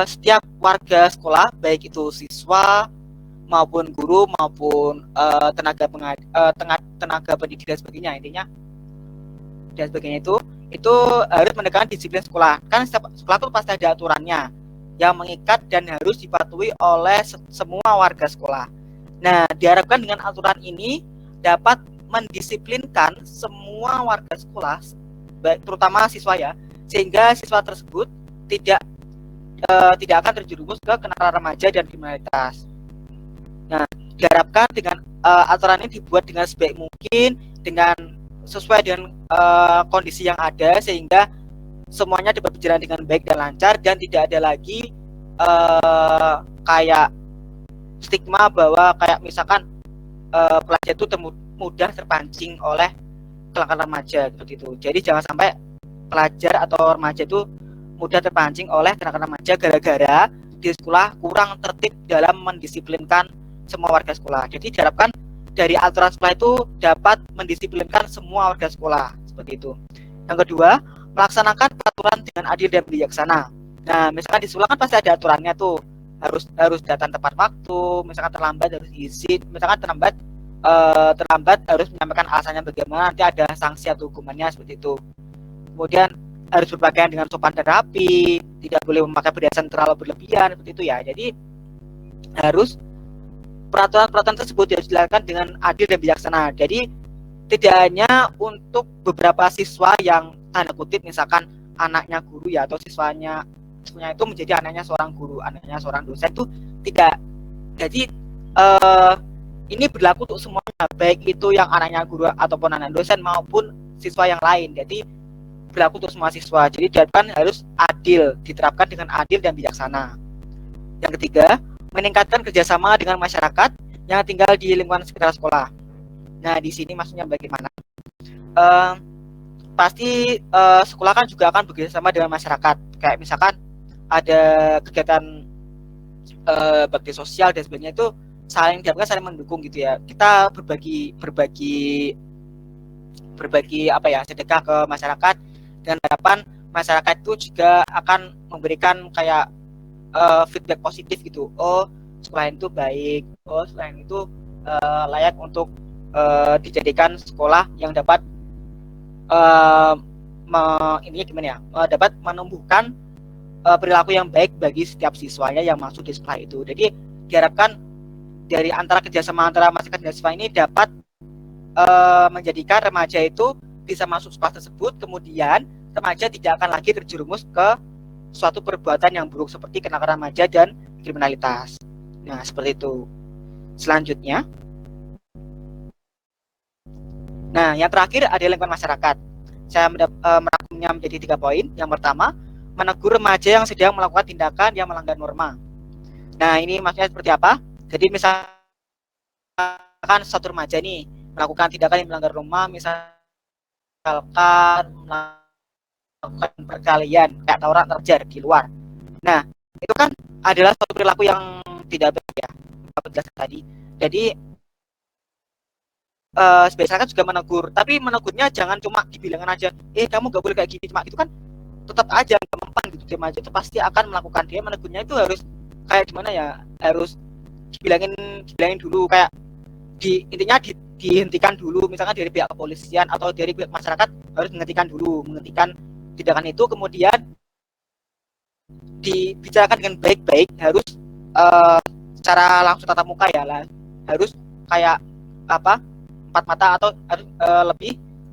Setiap warga sekolah, baik itu siswa maupun guru maupun tenaga pendidik dan sebagainya, intinya dan sebagainya, itu harus menegakkan disiplin sekolah. Kan setiap sekolah itu pasti ada aturannya yang mengikat dan harus dipatuhi oleh semua warga sekolah. Nah, diharapkan dengan aturan ini dapat mendisiplinkan semua warga sekolah, terutama siswa ya, sehingga siswa tersebut tidak akan terjerumus ke kenakalan remaja dan kriminalitas. Nah, diharapkan dengan aturan ini dibuat dengan sebaik mungkin, dengan sesuai dengan kondisi yang ada, sehingga semuanya dapat berjalan dengan baik dan lancar, dan tidak ada lagi kayak stigma bahwa kayak misalkan pelajar itu mudah terpancing oleh kenakalan remaja seperti itu. Jadi jangan sampai pelajar atau remaja itu mudah terpancing oleh kenakalan remaja gara-gara di sekolah kurang tertib dalam mendisiplinkan semua warga sekolah. Jadi diharapkan dari aturan sekolah itu dapat mendisiplinkan semua warga sekolah seperti itu. Yang kedua, melaksanakan peraturan dengan adil dan bijaksana. Nah, misalkan di sekolah kan pasti ada aturannya tuh, harus datang tepat waktu, misalkan terlambat harus izin, misalkan terlambat harus menyampaikan alasannya bagaimana, nanti ada sanksi atau hukumannya seperti itu. Kemudian harus berpakaian dengan sopan dan rapi, tidak boleh memakai perhiasan terlalu berlebihan seperti itu ya. Jadi harus peraturan-peraturan tersebut harus dilakukan dengan adil dan bijaksana. Jadi tidak hanya untuk beberapa siswa yang tanda kutip misalkan anaknya guru ya, atau siswanya itu menjadi anaknya seorang guru, anaknya seorang dosen, itu tidak. Jadi ini berlaku untuk semuanya, baik itu yang anaknya guru ataupun anak dosen maupun siswa yang lain. Jadi berlaku untuk semua siswa. Jadi diharapkan harus adil, diterapkan dengan adil dan bijaksana. Yang ketiga, meningkatkan kerjasama dengan masyarakat yang tinggal di lingkungan sekitar sekolah. Nah, di sini maksudnya bagaimana? Pasti sekolah kan juga akan bekerjasama dengan masyarakat. Kayak misalkan ada kegiatan bakti sosial dan sebagainya, itu saling mendukung gitu ya. Kita berbagi sedekah ke masyarakat, dengan harapan masyarakat itu juga akan memberikan kayak feedback positif gitu. Oh, sekolah itu baik. Oh, sekolah itu layak untuk dijadikan sekolah yang dapat dapat menumbuhkan perilaku yang baik bagi setiap siswanya yang masuk di sekolah itu. Jadi diharapkan dari antara kerjasama antara masyarakat dan siswa ini dapat menjadikan remaja itu bisa masuk sekolah tersebut, kemudian remaja tidak akan lagi terjerumus ke suatu perbuatan yang buruk seperti kenakalan remaja dan kriminalitas. Nah, seperti itu. Selanjutnya, Nah, yang terakhir ada lingkungan masyarakat. Saya merangkumnya menjadi 3 poin. Yang pertama, menegur remaja yang sedang melakukan tindakan yang melanggar norma. Nah, ini maksudnya seperti apa? Jadi misalkan satu remaja nih melakukan tindakan yang melanggar norma, misalkan melakukan perkelahian kayak tawuran terjar di luar. Nah, itu kan adalah suatu perilaku yang tidak baik ya, aku jelaskan tadi. Jadi sebenarnya juga menegur, tapi menegurnya jangan cuma dibilangin aja, kamu gak boleh kayak gini, cuma itu kan tetap aja nggak mempan gitu. Remaja itu pasti akan melakukan, dia menegurnya itu harus kayak gimana ya, harus dibilangin dulu, kayak intinya dihentikan dulu, misalkan dari pihak kepolisian atau dari pihak masyarakat harus menghentikan tindakan itu, kemudian dibicarakan dengan baik-baik, harus secara langsung tatap muka ya lah, harus kayak apa, empat mata, atau harus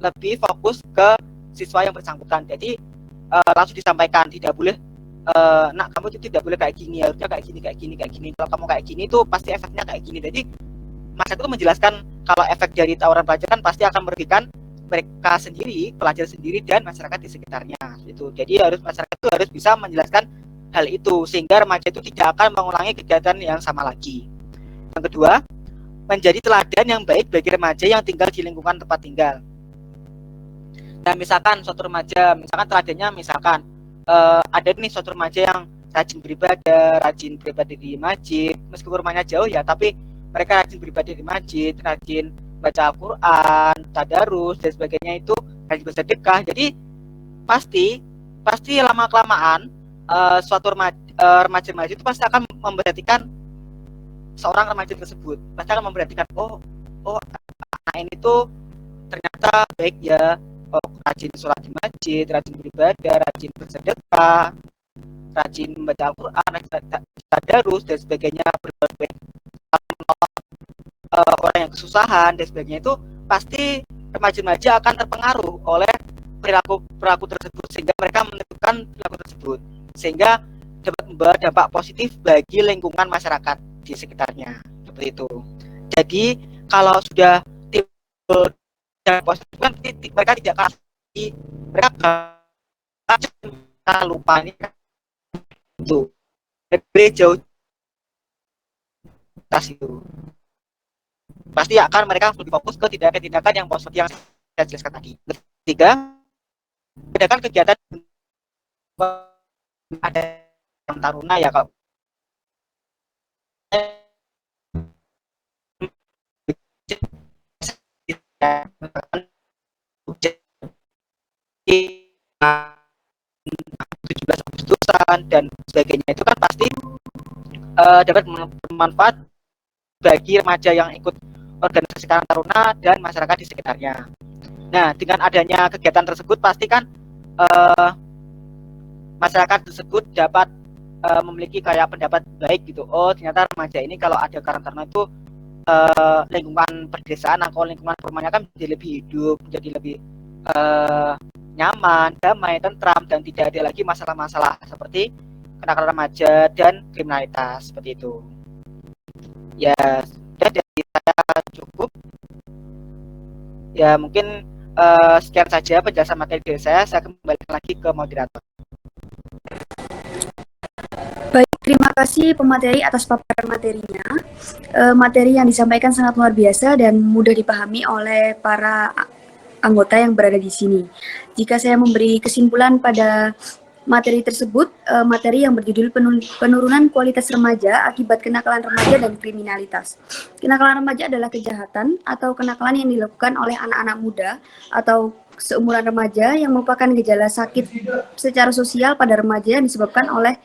lebih fokus ke siswa yang bersangkutan. Jadi langsung disampaikan, tidak boleh nak kamu itu tidak boleh kayak gini, harusnya kayak gini, kalau kamu kayak gini itu pasti efeknya kayak gini. Jadi masyarakat itu menjelaskan kalau efek dari tawuran pelajaran pasti akan merugikan mereka sendiri, pelajar sendiri, dan masyarakat di sekitarnya itu. Jadi masyarakat itu harus bisa menjelaskan hal itu sehingga remaja itu tidak akan mengulangi kegiatan yang sama lagi. Yang kedua, menjadi teladan yang baik bagi remaja yang tinggal di lingkungan tempat tinggal. Nah, misalkan suatu remaja, misalkan teladannya, misalkan ada nih suatu remaja yang rajin beribadah di masjid, meskipun rumahnya jauh ya, tapi mereka rajin beribadah di masjid, rajin baca Al-Quran, tadarus, dan sebagainya, itu rajin bersedekah. Jadi pasti lama-kelamaan suatu remaja itu pasti akan memperhatikan seorang remaja tersebut, pasti akan memperhatikan, oh anak ini tuh ternyata baik ya, rajin sholat di masjid, rajin beribadah, rajin bersedekah, rajin membaca Al-Quran, rajin tadarus, dan sebagainya, berbuat baik, orang yang kesusahan dan sebagainya. Itu pasti remaja-remaja akan terpengaruh oleh perilaku tersebut, sehingga mereka menentukan perilaku tersebut, sehingga dapat membawa dampak positif bagi lingkungan masyarakat di sekitarnya, seperti itu. Jadi kalau sudah timbul dampak positif kan mereka tidak akan mereka lupa ini itu lebih jauh itu, pasti akan mereka lebih fokus ke tindakan yang positif yang saya jelaskan tadi. Ketiga, bedakan kegiatan ada yang taruna ya, kalau dan sebagainya, itu kan pasti dapat bermanfaat bagi remaja yang ikut organisasi Karang Taruna dan masyarakat di sekitarnya. Nah, dengan adanya kegiatan tersebut pasti kan masyarakat tersebut dapat memiliki kayak pendapat baik gitu. Oh, ternyata remaja ini kalau ada Karang Taruna itu lingkungan perdesaan atau lingkungan perumahannya kan menjadi lebih hidup, menjadi lebih nyaman, damai, tentram, dan tidak ada lagi masalah-masalah seperti kenakalan remaja dan kriminalitas, seperti itu. Ya, sudah dari saya cukup. Ya, mungkin sekian saja penjelasan materi dari saya. Saya kembali lagi ke moderator. Baik, terima kasih pemateri atas paparan materinya. Materi yang disampaikan sangat luar biasa dan mudah dipahami oleh para anggota yang berada di sini. Jika saya memberi kesimpulan pada materi tersebut, materi yang berjudul penurunan kualitas remaja akibat kenakalan remaja dan kriminalitas. Kenakalan remaja adalah kejahatan atau kenakalan yang dilakukan oleh anak-anak muda atau seumuran remaja yang merupakan gejala sakit secara sosial pada remaja yang disebabkan oleh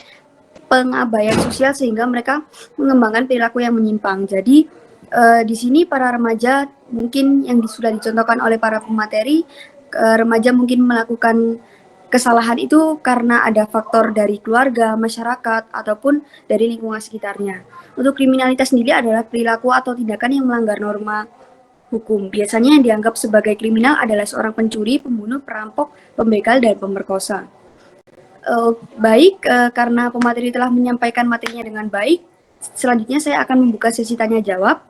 pengabaian sosial sehingga mereka mengembangkan perilaku yang menyimpang. Jadi di sini para remaja mungkin yang sudah dicontohkan oleh para pemateri, remaja mungkin melakukan kesalahan itu karena ada faktor dari keluarga, masyarakat, ataupun dari lingkungan sekitarnya. Untuk kriminalitas sendiri adalah perilaku atau tindakan yang melanggar norma hukum. Biasanya yang dianggap sebagai kriminal adalah seorang pencuri, pembunuh, perampok, pembegal, dan pemerkosa. Baik, karena pemateri telah menyampaikan materinya dengan baik, selanjutnya saya akan membuka sesi tanya jawab.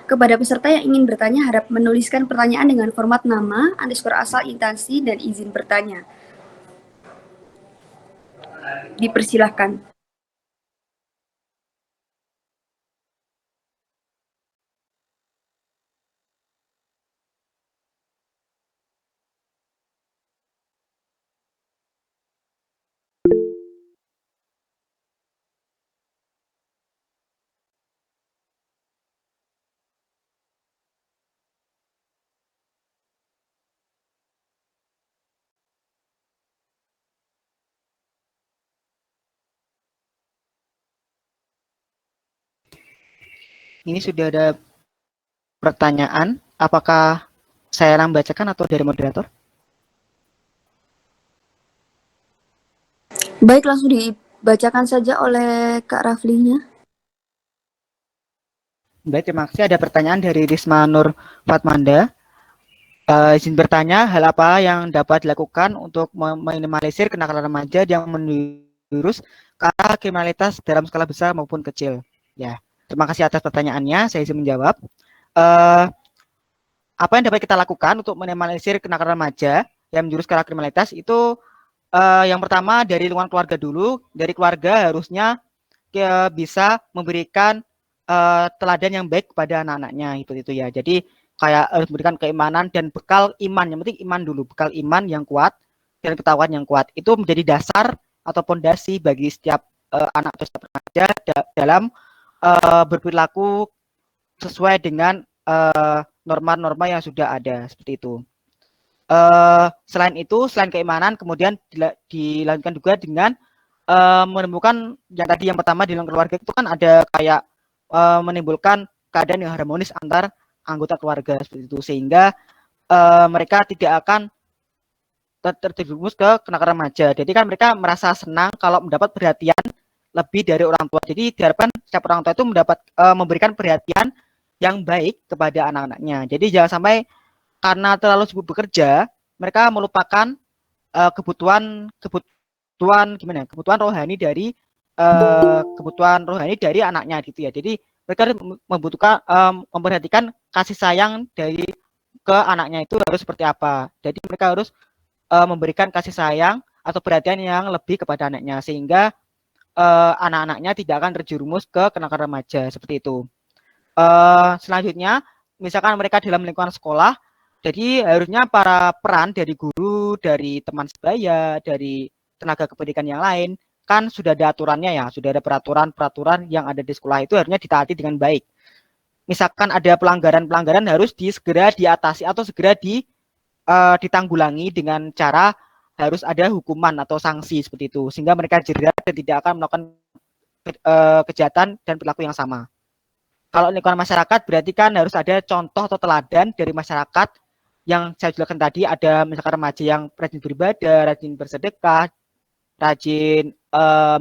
Kepada peserta yang ingin bertanya, harap menuliskan pertanyaan dengan format nama, underscore asal, instansi, dan izin bertanya. Dipersilahkan. Ini sudah ada pertanyaan. Apakah saya yang bacakan atau dari moderator? Baik, langsung dibacakan saja oleh Kak Raflinya. Baik, terima kasih. Ada pertanyaan dari Risma Nur Fatmanda. Izin bertanya, hal apa yang dapat dilakukan untuk meminimalisir kenakalan remaja yang menjurus ke arah kriminalitas dalam skala besar maupun kecil? Ya, terima kasih atas pertanyaannya. Saya izin menjawab. Apa yang dapat kita lakukan untuk meminimalisir kenakalan remaja yang menjurus ke arah kriminalitas itu yang pertama dari lingkungan keluarga dulu. Dari keluarga harusnya bisa memberikan teladan yang baik kepada anak-anaknya itu ya. Jadi kayak harus memberikan keimanan dan bekal iman. Yang penting iman dulu, bekal iman yang kuat dan ketahuan yang kuat. Itu menjadi dasar atau pondasi bagi setiap anak atau setiap remaja dalam berperilaku sesuai dengan norma-norma yang sudah ada seperti itu. Selain itu, selain keimanan, kemudian dilanjutkan juga dengan menemukan yang tadi yang pertama di dalam keluarga itu kan ada kayak menimbulkan keadaan yang harmonis antar anggota keluarga seperti itu, sehingga mereka tidak akan terjerumus ke kenakalan remaja. Jadi kan mereka merasa senang kalau mendapat perhatian lebih dari orang tua. Jadi diharapkan setiap orang tua itu memberikan perhatian yang baik kepada anak-anaknya. Jadi jangan sampai karena terlalu sibuk bekerja, mereka melupakan kebutuhan kebutuhan rohani dari anaknya gitu ya. Jadi mereka membutuhkan memperhatikan kasih sayang dari ke anaknya itu harus seperti apa. Jadi mereka harus memberikan kasih sayang atau perhatian yang lebih kepada anaknya sehingga anak-anaknya tidak akan terjerumus ke kenakalan remaja seperti itu. Selanjutnya, misalkan mereka dalam lingkungan sekolah, jadi harusnya para peran dari guru, dari teman sebaya, dari tenaga kependidikan yang lain kan sudah ada aturannya ya, sudah ada peraturan-peraturan yang ada di sekolah itu harusnya ditaati dengan baik. Misalkan ada pelanggaran-pelanggaran harus segera diatasi atau segera ditanggulangi dengan cara harus ada hukuman atau sanksi seperti itu, sehingga mereka jeda dan tidak akan melakukan kejahatan dan perilaku yang sama. Kalau lingkungan masyarakat berarti kan harus ada contoh atau teladan dari masyarakat yang saya jelaskan tadi, ada misalkan remaja yang rajin beribadah, rajin bersedekah, rajin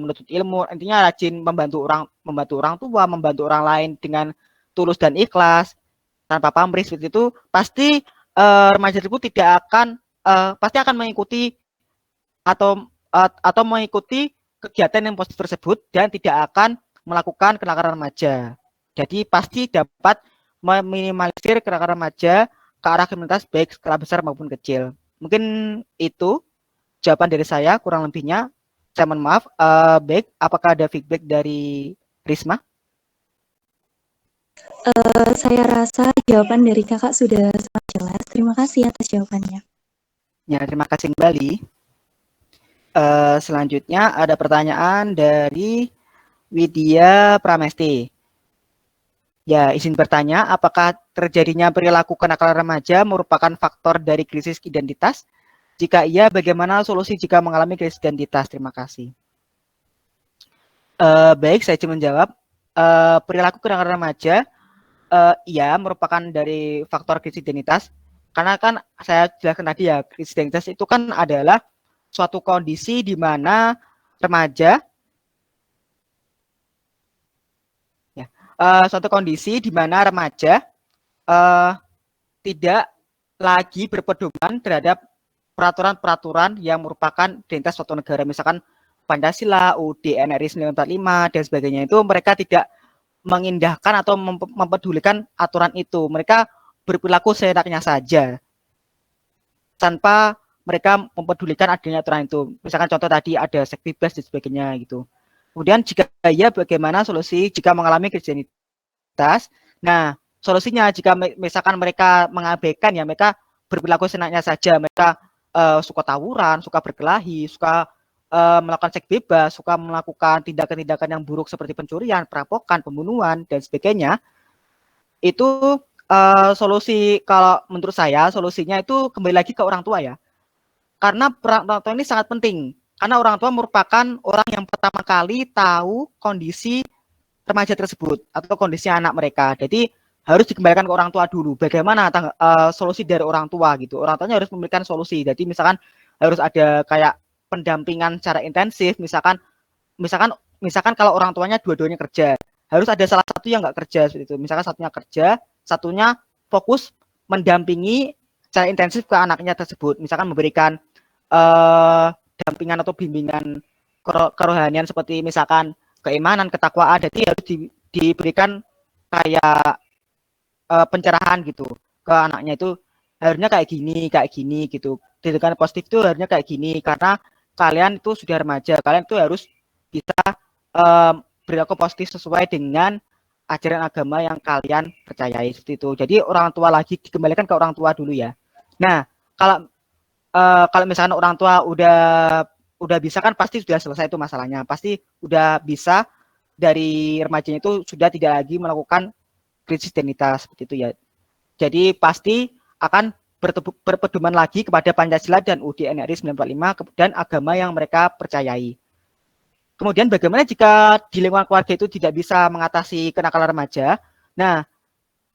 menuntut ilmu, intinya rajin membantu orang tua, membantu orang lain dengan tulus dan ikhlas tanpa pamrih seperti itu, pasti remaja tersebut tidak akan pasti akan mengikuti atau mengikuti kegiatan yang positif tersebut dan tidak akan melakukan kenakalan remaja. Jadi pasti dapat meminimalisir kenakalan remaja ke arah kriminalitas baik skala besar maupun kecil. Mungkin itu jawaban dari saya, kurang lebihnya saya mohon maaf. Baik, apakah ada feedback dari Risma? Saya rasa jawaban dari kakak sudah sangat jelas. Terima kasih atas jawabannya. Ya, terima kasih kembali. Selanjutnya ada pertanyaan dari Widya Pramesti. Ya, izin bertanya, apakah terjadinya perilaku kenakalan remaja merupakan faktor dari krisis identitas? Jika iya, bagaimana solusi jika mengalami krisis identitas? Terima kasih. Baik, saya izin menjawab. Perilaku kenakalan remaja, iya merupakan dari faktor krisis identitas. Karena kan saya jelaskan tadi ya, krisis identitas itu kan adalah suatu kondisi di mana remaja tidak lagi berpedoman terhadap peraturan-peraturan yang merupakan identitas suatu negara, misalkan Pancasila, UUD NRI 1945 dan sebagainya, itu mereka tidak mengindahkan atau mempedulikan aturan itu. Mereka berperilaku seenaknya saja tanpa mereka mempedulikan adanya aturan itu. Misalkan contoh tadi ada seks bebas dan sebagainya gitu. Kemudian jika ya bagaimana solusi jika mengalami krisis identitas? Nah, solusinya jika misalkan mereka mengabaikan ya mereka berperilaku seenaknya saja, mereka suka tawuran, suka berkelahi, suka melakukan seks bebas, suka melakukan tindakan-tindakan yang buruk seperti pencurian, perampokan, pembunuhan dan sebagainya. Itu solusi kalau menurut saya solusinya itu kembali lagi ke orang tua ya. Karena peran orang tua ini sangat penting. Karena orang tua merupakan orang yang pertama kali tahu kondisi remaja tersebut atau kondisi anak mereka. Jadi harus dikembalikan ke orang tua dulu. Bagaimana solusi dari orang tua gitu. Orang tuanya harus memberikan solusi. Jadi misalkan harus ada kayak pendampingan secara intensif. Misalkan kalau orang tuanya dua-duanya kerja, harus ada salah satu yang nggak kerja seperti itu. Misalkan satunya kerja, satunya fokus mendampingi secara intensif ke anaknya tersebut. Misalkan memberikan dampingan atau bimbingan kerohanian seperti misalkan keimanan, ketakwaan. Jadi harus diberikan kayak pencerahan gitu ke anaknya itu harusnya kayak gini gitu. Tindakan positif itu harusnya kayak gini karena kalian itu sudah remaja, kalian itu harus bisa berlaku positif sesuai dengan ajaran agama yang kalian percayai seperti itu. Jadi orang tua lagi dikembalikan ke orang tua dulu ya. Nah, kalau misalkan orang tua udah bisa kan pasti sudah selesai itu masalahnya. Pasti udah bisa dari remajanya itu sudah tidak lagi melakukan krisis identitas seperti itu ya. Jadi pasti akan berpedoman lagi kepada Pancasila dan UUD NRI 1945 dan agama yang mereka percayai. Kemudian bagaimana jika di lingkungan keluarga itu tidak bisa mengatasi kenakalan remaja? Nah,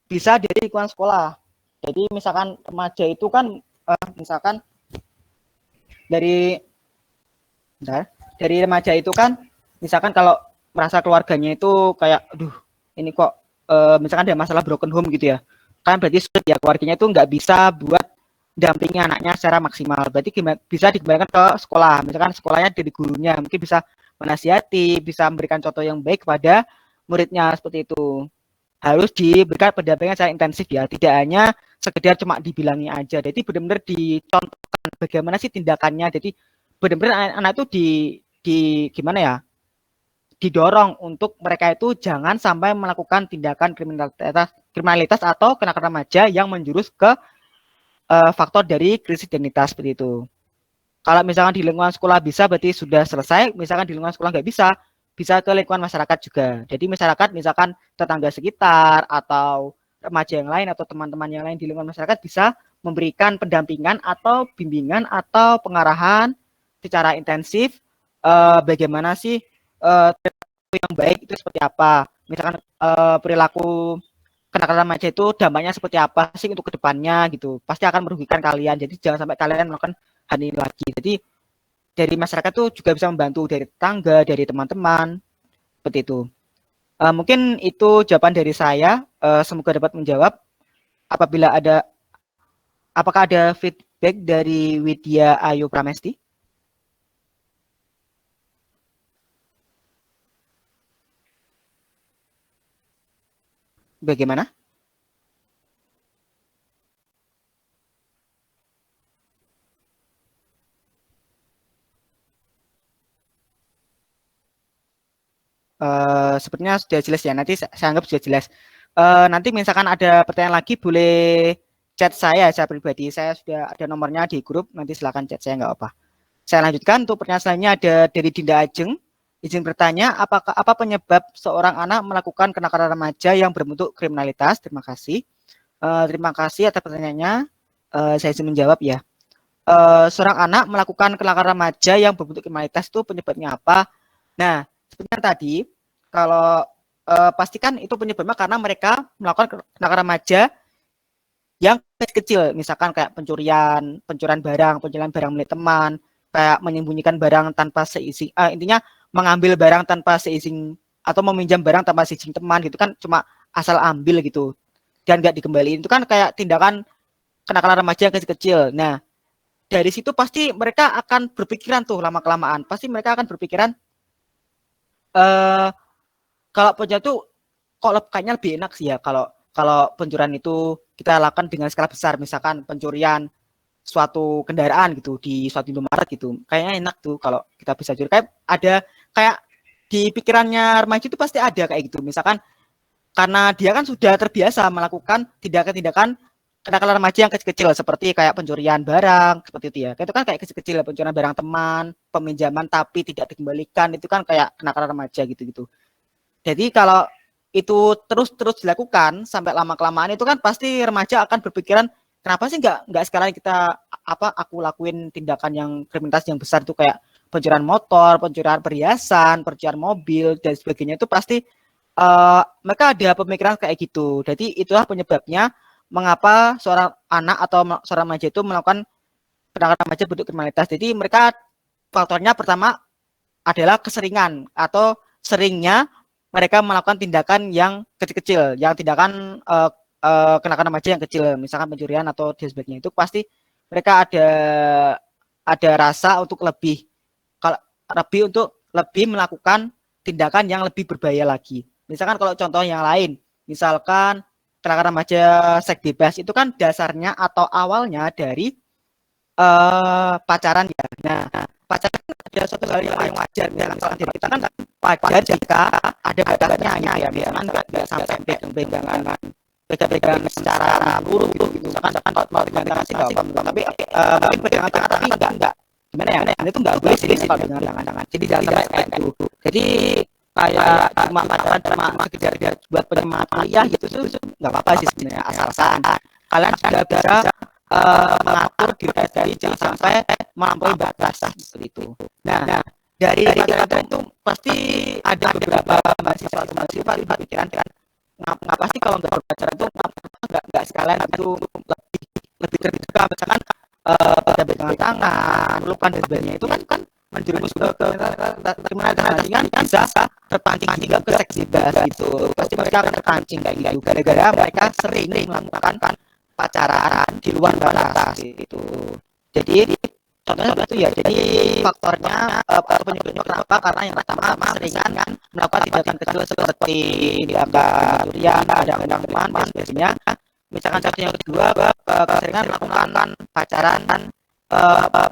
bisa dari lingkungan sekolah. Jadi misalkan remaja itu kan misalkan dari remaja itu kan misalkan kalau merasa keluarganya itu kayak aduh ini kok misalkan ada masalah broken home gitu ya, kan berarti sulit ya keluarganya itu nggak bisa buat dampingi anaknya secara maksimal. Berarti bisa dikembalikan ke sekolah, misalkan sekolahnya dari gurunya mungkin bisa menasihati, bisa memberikan contoh yang baik kepada muridnya seperti itu. Harus diberikan pendampingan secara intensif ya, tidak hanya sekedar cuma dibilangi aja. Jadi benar-benar dicontohkan bagaimana sih tindakannya. Jadi benar-benar anak itu di gimana ya? Didorong untuk mereka itu jangan sampai melakukan tindakan kriminalitas atau kenakalan remaja yang menjurus ke faktor dari krisis identitas seperti itu. Kalau misalkan di lingkungan sekolah bisa berarti sudah selesai, misalkan di lingkungan sekolah nggak bisa, bisa ke lingkungan masyarakat juga. Jadi masyarakat misalkan tetangga sekitar atau remaja yang lain atau teman-teman yang lain di lingkungan masyarakat bisa memberikan pendampingan atau bimbingan atau pengarahan secara intensif bagaimana sih perilaku yang baik itu seperti apa. Misalkan perilaku kenakalan remaja itu dampaknya seperti apa sih untuk kedepannya gitu. Pasti akan merugikan kalian. Jadi jangan sampai kalian melakukan hal ini lagi. Jadi dari masyarakat tuh juga bisa membantu dari tetangga, dari teman-teman seperti itu. Mungkin itu jawaban dari saya. Semoga dapat menjawab. Apakah ada feedback dari Widya Ayu Pramesti? Bagaimana? Sepertinya sudah jelas ya. Nanti saya anggap sudah jelas. Nanti misalkan ada pertanyaan lagi boleh chat saya pribadi. Saya sudah ada nomornya di grup. Nanti silakan chat saya nggak apa. Saya lanjutkan untuk pertanyaan selanjutnya ada dari Dinda Ajeng. Izin bertanya, apa penyebab seorang anak melakukan kenakalan remaja yang berbentuk kriminalitas? Terima kasih. Terima kasih atas pertanyaannya. Saya izin menjawab ya. Seorang anak melakukan kenakalan remaja yang berbentuk kriminalitas itu penyebabnya apa? Nah, sebenarnya tadi kalau pastikan itu penyebabnya karena mereka melakukan kenakalan remaja yang kecil, misalkan kayak pencurian barang milik teman, kayak menyembunyikan barang tanpa seizin, intinya mengambil barang tanpa seizin atau meminjam barang tanpa seizin teman gitu kan, cuma asal ambil gitu dan nggak dikembaliin, itu kan kayak tindakan kenakalan remaja yang kecil-kecil. Nah, dari situ pasti mereka akan berpikiran tuh lama-kelamaan, pasti mereka akan berpikiran kalau punya tuh kayaknya lebih enak sih ya kalau kalau pencurian itu kita lakukan dengan skala besar, misalkan pencurian suatu kendaraan gitu di suatu Indomaret gitu. Kayaknya enak tuh kalau kita bisa curi. Kayak ada kayak di pikirannya remaja itu pasti ada kayak gitu. Misalkan karena dia kan sudah terbiasa melakukan tindakan-tindakan kenakalan remaja yang kecil-kecil seperti kayak pencurian barang seperti itu ya. Itu kan kayak kecil-kecil ya, pencurian barang teman, peminjaman tapi tidak dikembalikan, itu kan kayak kenakalan remaja gitu-gitu. Jadi kalau itu terus-terus dilakukan sampai lama-kelamaan itu kan pasti remaja akan berpikiran kenapa sih nggak sekarang kita aku lakuin tindakan yang kriminalitas yang besar itu kayak pencurian motor, pencurian perhiasan, pencurian mobil dan sebagainya itu pasti mereka ada pemikiran kayak gitu. Jadi itulah penyebabnya mengapa seorang anak atau seorang remaja itu melakukan tindakan remaja bentuk kriminalitas. Jadi mereka faktornya pertama adalah keseringan atau seringnya mereka melakukan tindakan yang kecil-kecil, yang tindakan kenakan remaja yang kecil, misalkan pencurian atau dan sebagainya itu pasti mereka ada rasa untuk lebih melakukan tindakan yang lebih berbahaya lagi. Misalkan kalau contoh yang lain, misalkan kenakan remaja seks bebas itu kan dasarnya atau awalnya dari pacaran ya. Nah, pacaran ada suatu hal yang wajar dalam salah diri kita kan wajar jika ada batasnya ya, misalkan nggak sampai pegang secara buruk gitu, misalkan mau pegang tangan sih nggak apa-apa, tapi mungkin pegangan tangan tapi nggak gimana ya, itu nggak boleh sih kalau pegangan tangan, jadi jangan sampai kayak itu. Jadi kayak cuma pacaran cuma sekedar buat penyemangat kuliah gitu tuh nggak apa-apa sih sebenarnya, asalkan kalian sudah bisa mengatur diri sendiri jangan sampai melampaui batas seperti itu. Nah, dari pacaran itu pasti ada beberapa mahasiswa pikiran ngapa sih kalau nggak pacaran itu nggak sekalian itu lebih terbuka, misalkan pegangan tangan, pelukan dan sebagainya itu kan menjerumus ke kriminalitas kan bisa terpancing juga ke seks bebas gitu. Pasti mereka akan terpancing kayak gitu gara-gara mereka sering melakukan pacaran di luar batas itu. Jadi contohnya itu ya, jadi faktornya atau penyebabnya kenapa, karena yang pertama seringan melakukan tindakan kecil seperti pencurian, kadang-kadang teman dan sebagainya. Misalkan contoh yang kedua, keseringan melakukan pacaran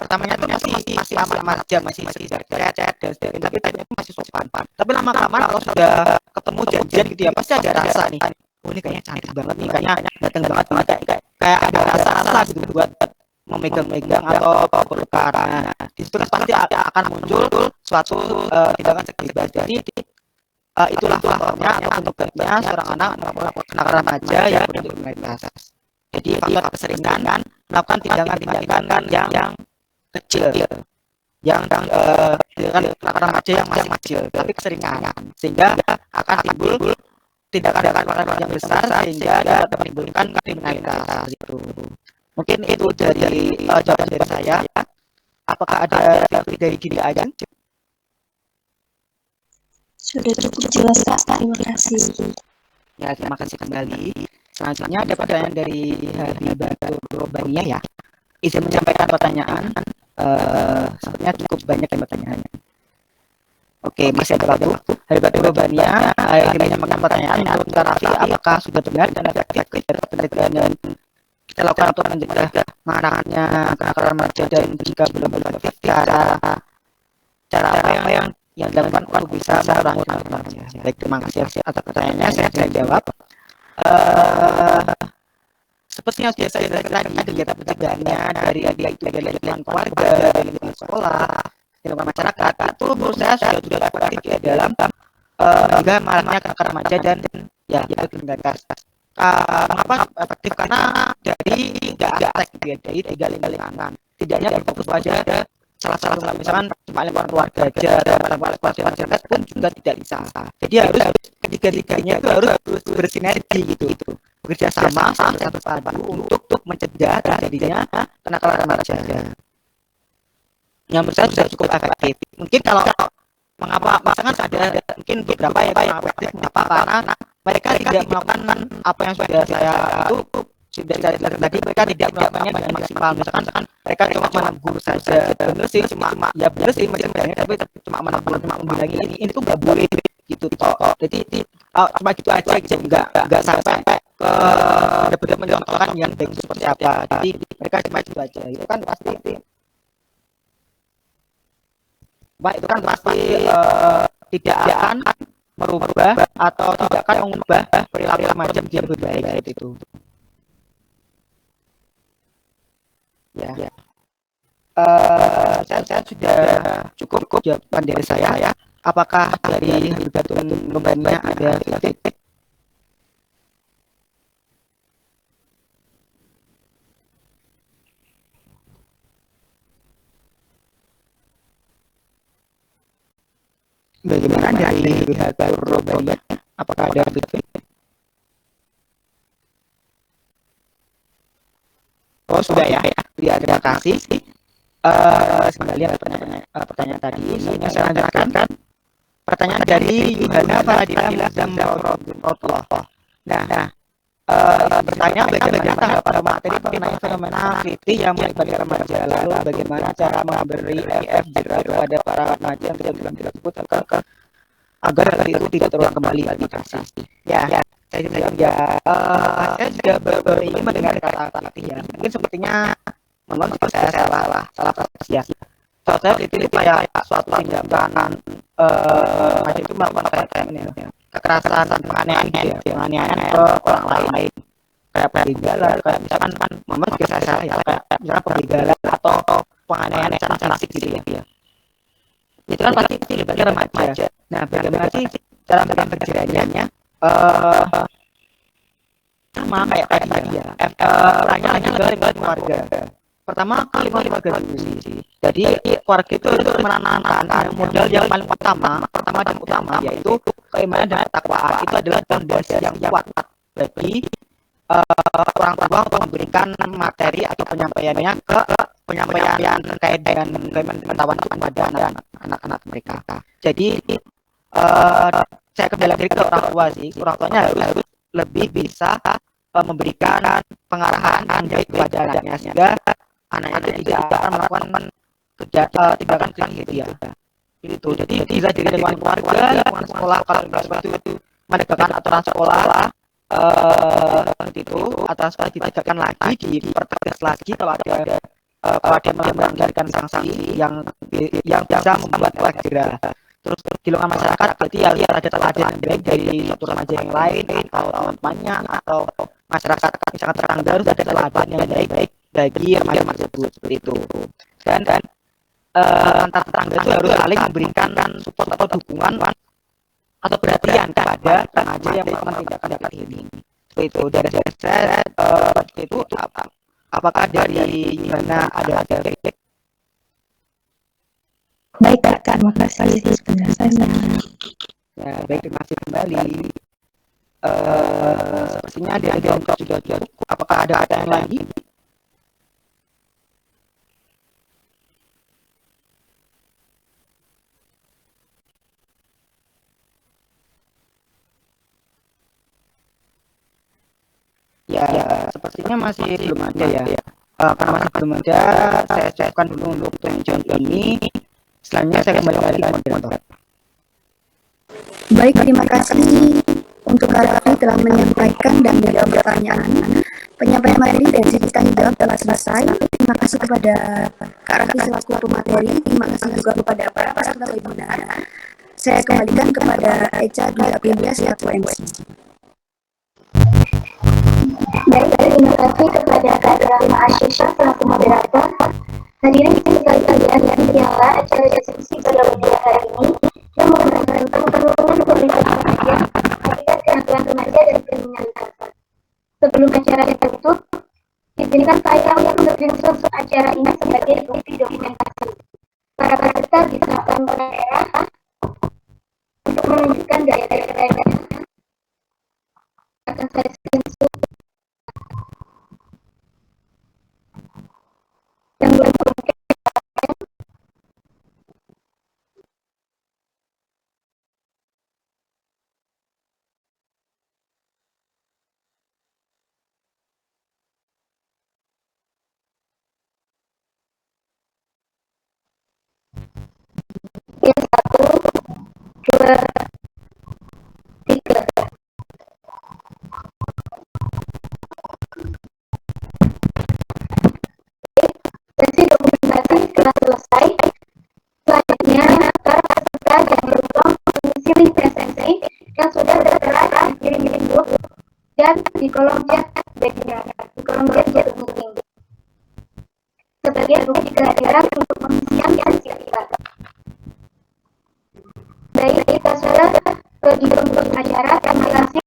pertamanya itu masih aman-aman aja, masih chat dan sebagainya, tapi tadinya itu masih sopan. Tapi lama-kelamaan kalau sudah ketemu janjian gitu ya, pasti ada rasa nih, oh ini kayaknya cantik banget nih, kayaknya datang banget kayak ada rasa gitu buat memegang-megang atau pelukan. Nah, di situ pasti akan muncul suatu tindakan seks bebas. Jadi itulah faktornya atau penyebabnya seorang anak melakukan kenakalan remaja yang berbentuk kriminalitas. Jadi faktor keseringan melakukan tindakan yang kecil, yang tindakan kenakalan remaja yang masih kecil, tapi keseringan sehingga akan timbul tindakan yang besar sehingga dapat menimbulkan kriminalitas itu. Mungkin itu dari jawaban dari saya. Apakah ada dari diri aja? Sudah cukup jelas, Kak. Terima kasih. Ya, terima kasih kembali. Selanjutnya ada pertanyaan dari Habibatul Robania ya. Izin menyampaikan pertanyaan. Sepertinya cukup banyak pertanyaannya. Oke, masih ada waktu. Habibatul Robania ingin menyampaikan pertanyaan. Menurut Kak Raffi, apakah sudah benar dan efektif penelitian yang kita lakukan untuk mencegah maraknya kenakalan remaja, dan jika belum efektif cara apa yang dilakukan untuk bisa mengurangi kenakalan remaja? Baik, terima kasih atas pertanyaannya. Saya jawab. Seperti yang sudah saya jelaskan, kegiatan pencegahannya dari lingkungan keluarga, dari lingkungan sekolah, lingkungan masyarakat, itu menurut saya sudah efektif ya dalam mencegah maraknya kenakalan remaja dan ya kriminalitas. Mengapa efektif? Karena dari 3 aspek gitu ya, dari 3 lingkungan. Tidaknya berfokus pada salah satu, misalkan cuma lingkungan keluarga aja, lingkungan masyarakat pun juga tidak bisa. Jadi harus ketiga-tiganya itu harus bersinergi gitu, bekerja sama satu padu untuk mencegah terjadinya kenakalan remaja. Yang menurut saya sudah cukup efektif. Mungkin kalau mengapa, misalkan ada mungkin beberapa yang efektif, mengapa? Karena mereka tidak melakukan apa yang sudah saya tadi, mereka tidak melakukannya dengan maksimal. Misalkan mereka cuma menegur saja, bener sih macam-macamnya, tapi cuma menegur, cuma membilangi ini tuh nggak boleh gitu toh. Jadi cuma gitu aja gitu, nggak sampai ke benar-benar mencontohkan yang baik seperti apa. Jadi mereka cuma gitu aja. Itu kan pasti tidak akan merubah atau tidak akan mengubah perilaku remaja menjadi lebih baik seperti itu. Ya. Saya sudah cukup jawaban dari saya. Apakah dari Habibatun Numbania ada kritik? Bagaimana dari Habibatun Numbania? Apakah ada kritik? Oh sudah ya. Ya terima kasih. Sekalian pertanyaan tadi. Saya lanjutkan. Pertanyaan dari Yuhana Faradila Zamrotullah. Nah, bertanya bagaimana tanggapan materi mengenai fenomena kritik yang melibatkan remaja, lalu bagaimana cara memberi EF jerat kepada para remaja yang tidak dalam tersebut agar hal itu tidak terulang kembali. Ya, saya bilang ya, saya juga baru ingin mendengar kata kritik ya. Mungkin sepertinya memang saya salah persepsi ya. Saya itu kayak suatu tindakan remaja itu melakukan kekerasan penganiayaan gitu ya, penganiayaan ke orang lain kayak penjagalan, kayak misalkan mama juga saya ya kayak misalkan penjagalan atau penganiayaan secara fisik gitu ya. Itu kan pasti dilibatkan remaja. Nah, bagaimana sih cara pencegahannya? Sama kayak tadi ya. Orangnya juga lingkungan keluarga. Pertama keluarga dulu sih. Jadi keluarga itu harus menanamkan modal yang paling utama yaitu keimanan dan ketakwaan. Itu adalah fondasi yang kuat bagi orang tua untuk memberikan materi atau penyampaian terkait dengan pengetahuan kepada anak-anak mereka. Jadi saya kembali lagi ke orang tua sih. Orang tuanya harus lebih bisa memberikan pengarahan yang baik kepada anaknya sehingga anaknya tidak akan melakukan tindakan kritis gitu ya. Itu jadi bisa dari lingkungan keluarga, lingkungan sekolah kalau seperti itu menegakkan aturan sekolah seperti itu atau supaya ditegakkan lagi, dipertegas lagi kalau ada melanggarkan sanksi yang bisa membuat efek jerah. Terus di lingkungan masyarakat berarti ya lihat ada teladan yang baik dari satu remaja yang lain atau teman-temannya atau masyarakat misalkan tetangga harus ada teladan yang baik bagi remaja tersebut seperti itu. Dan antar tetangga itu harus saling memberikan support atau dukungan atau perhatian kepada remaja yang melakukan tindakan ini. Seperti itu dari saya seperti itu. Apakah dari mana ada kritik? Baik Kak, terima kasih atas penjelasannya. Ya, baik, terima kasih kembali. Sepertinya ada yang sudah cukup. Apakah ada yang lagi? Ya, sepertinya masih belum ada ya. Karena masih belum ada, saya cukupkan dulu untuk contoh ini. Selanjutnya saya kembali lagi ke moderator. Baik, terima kasih untuk Kak Raffi telah menyampaikan dan menjawab pertanyaan. Penyampaian materi dan sesi tanya jawab telah selesai. Terima kasih kepada Kak Raffi selaku pemateri. Terima kasih juga kepada para peserta webinar. Saya kembalikan kepada Echa Dwi Aprilia selaku MC. Baik, terima kasih kepada Kak Rahma Asyisha selaku moderator. Hadirin sekalian yang dinyala acara diskusi pada webinar hari ini yang menggunakan penurunan kualitas remaja akibat keangkuhan remaja dan kriminalitas. Sebelum acara ditutup, izinkan saya untuk memberikan acara ini sebagai bukti dokumentasi. Para peserta diserahkan ke daerah untuk menunjukkan daya-daya akan saya screenshot yang belum mungkin. Yang 1, 2, 3. chat di kolom chat webinar, di kolom chat Zoom meeting. Sebagai bukti kehadiran untuk pengisian sesi kita. Baik, kita salah di acara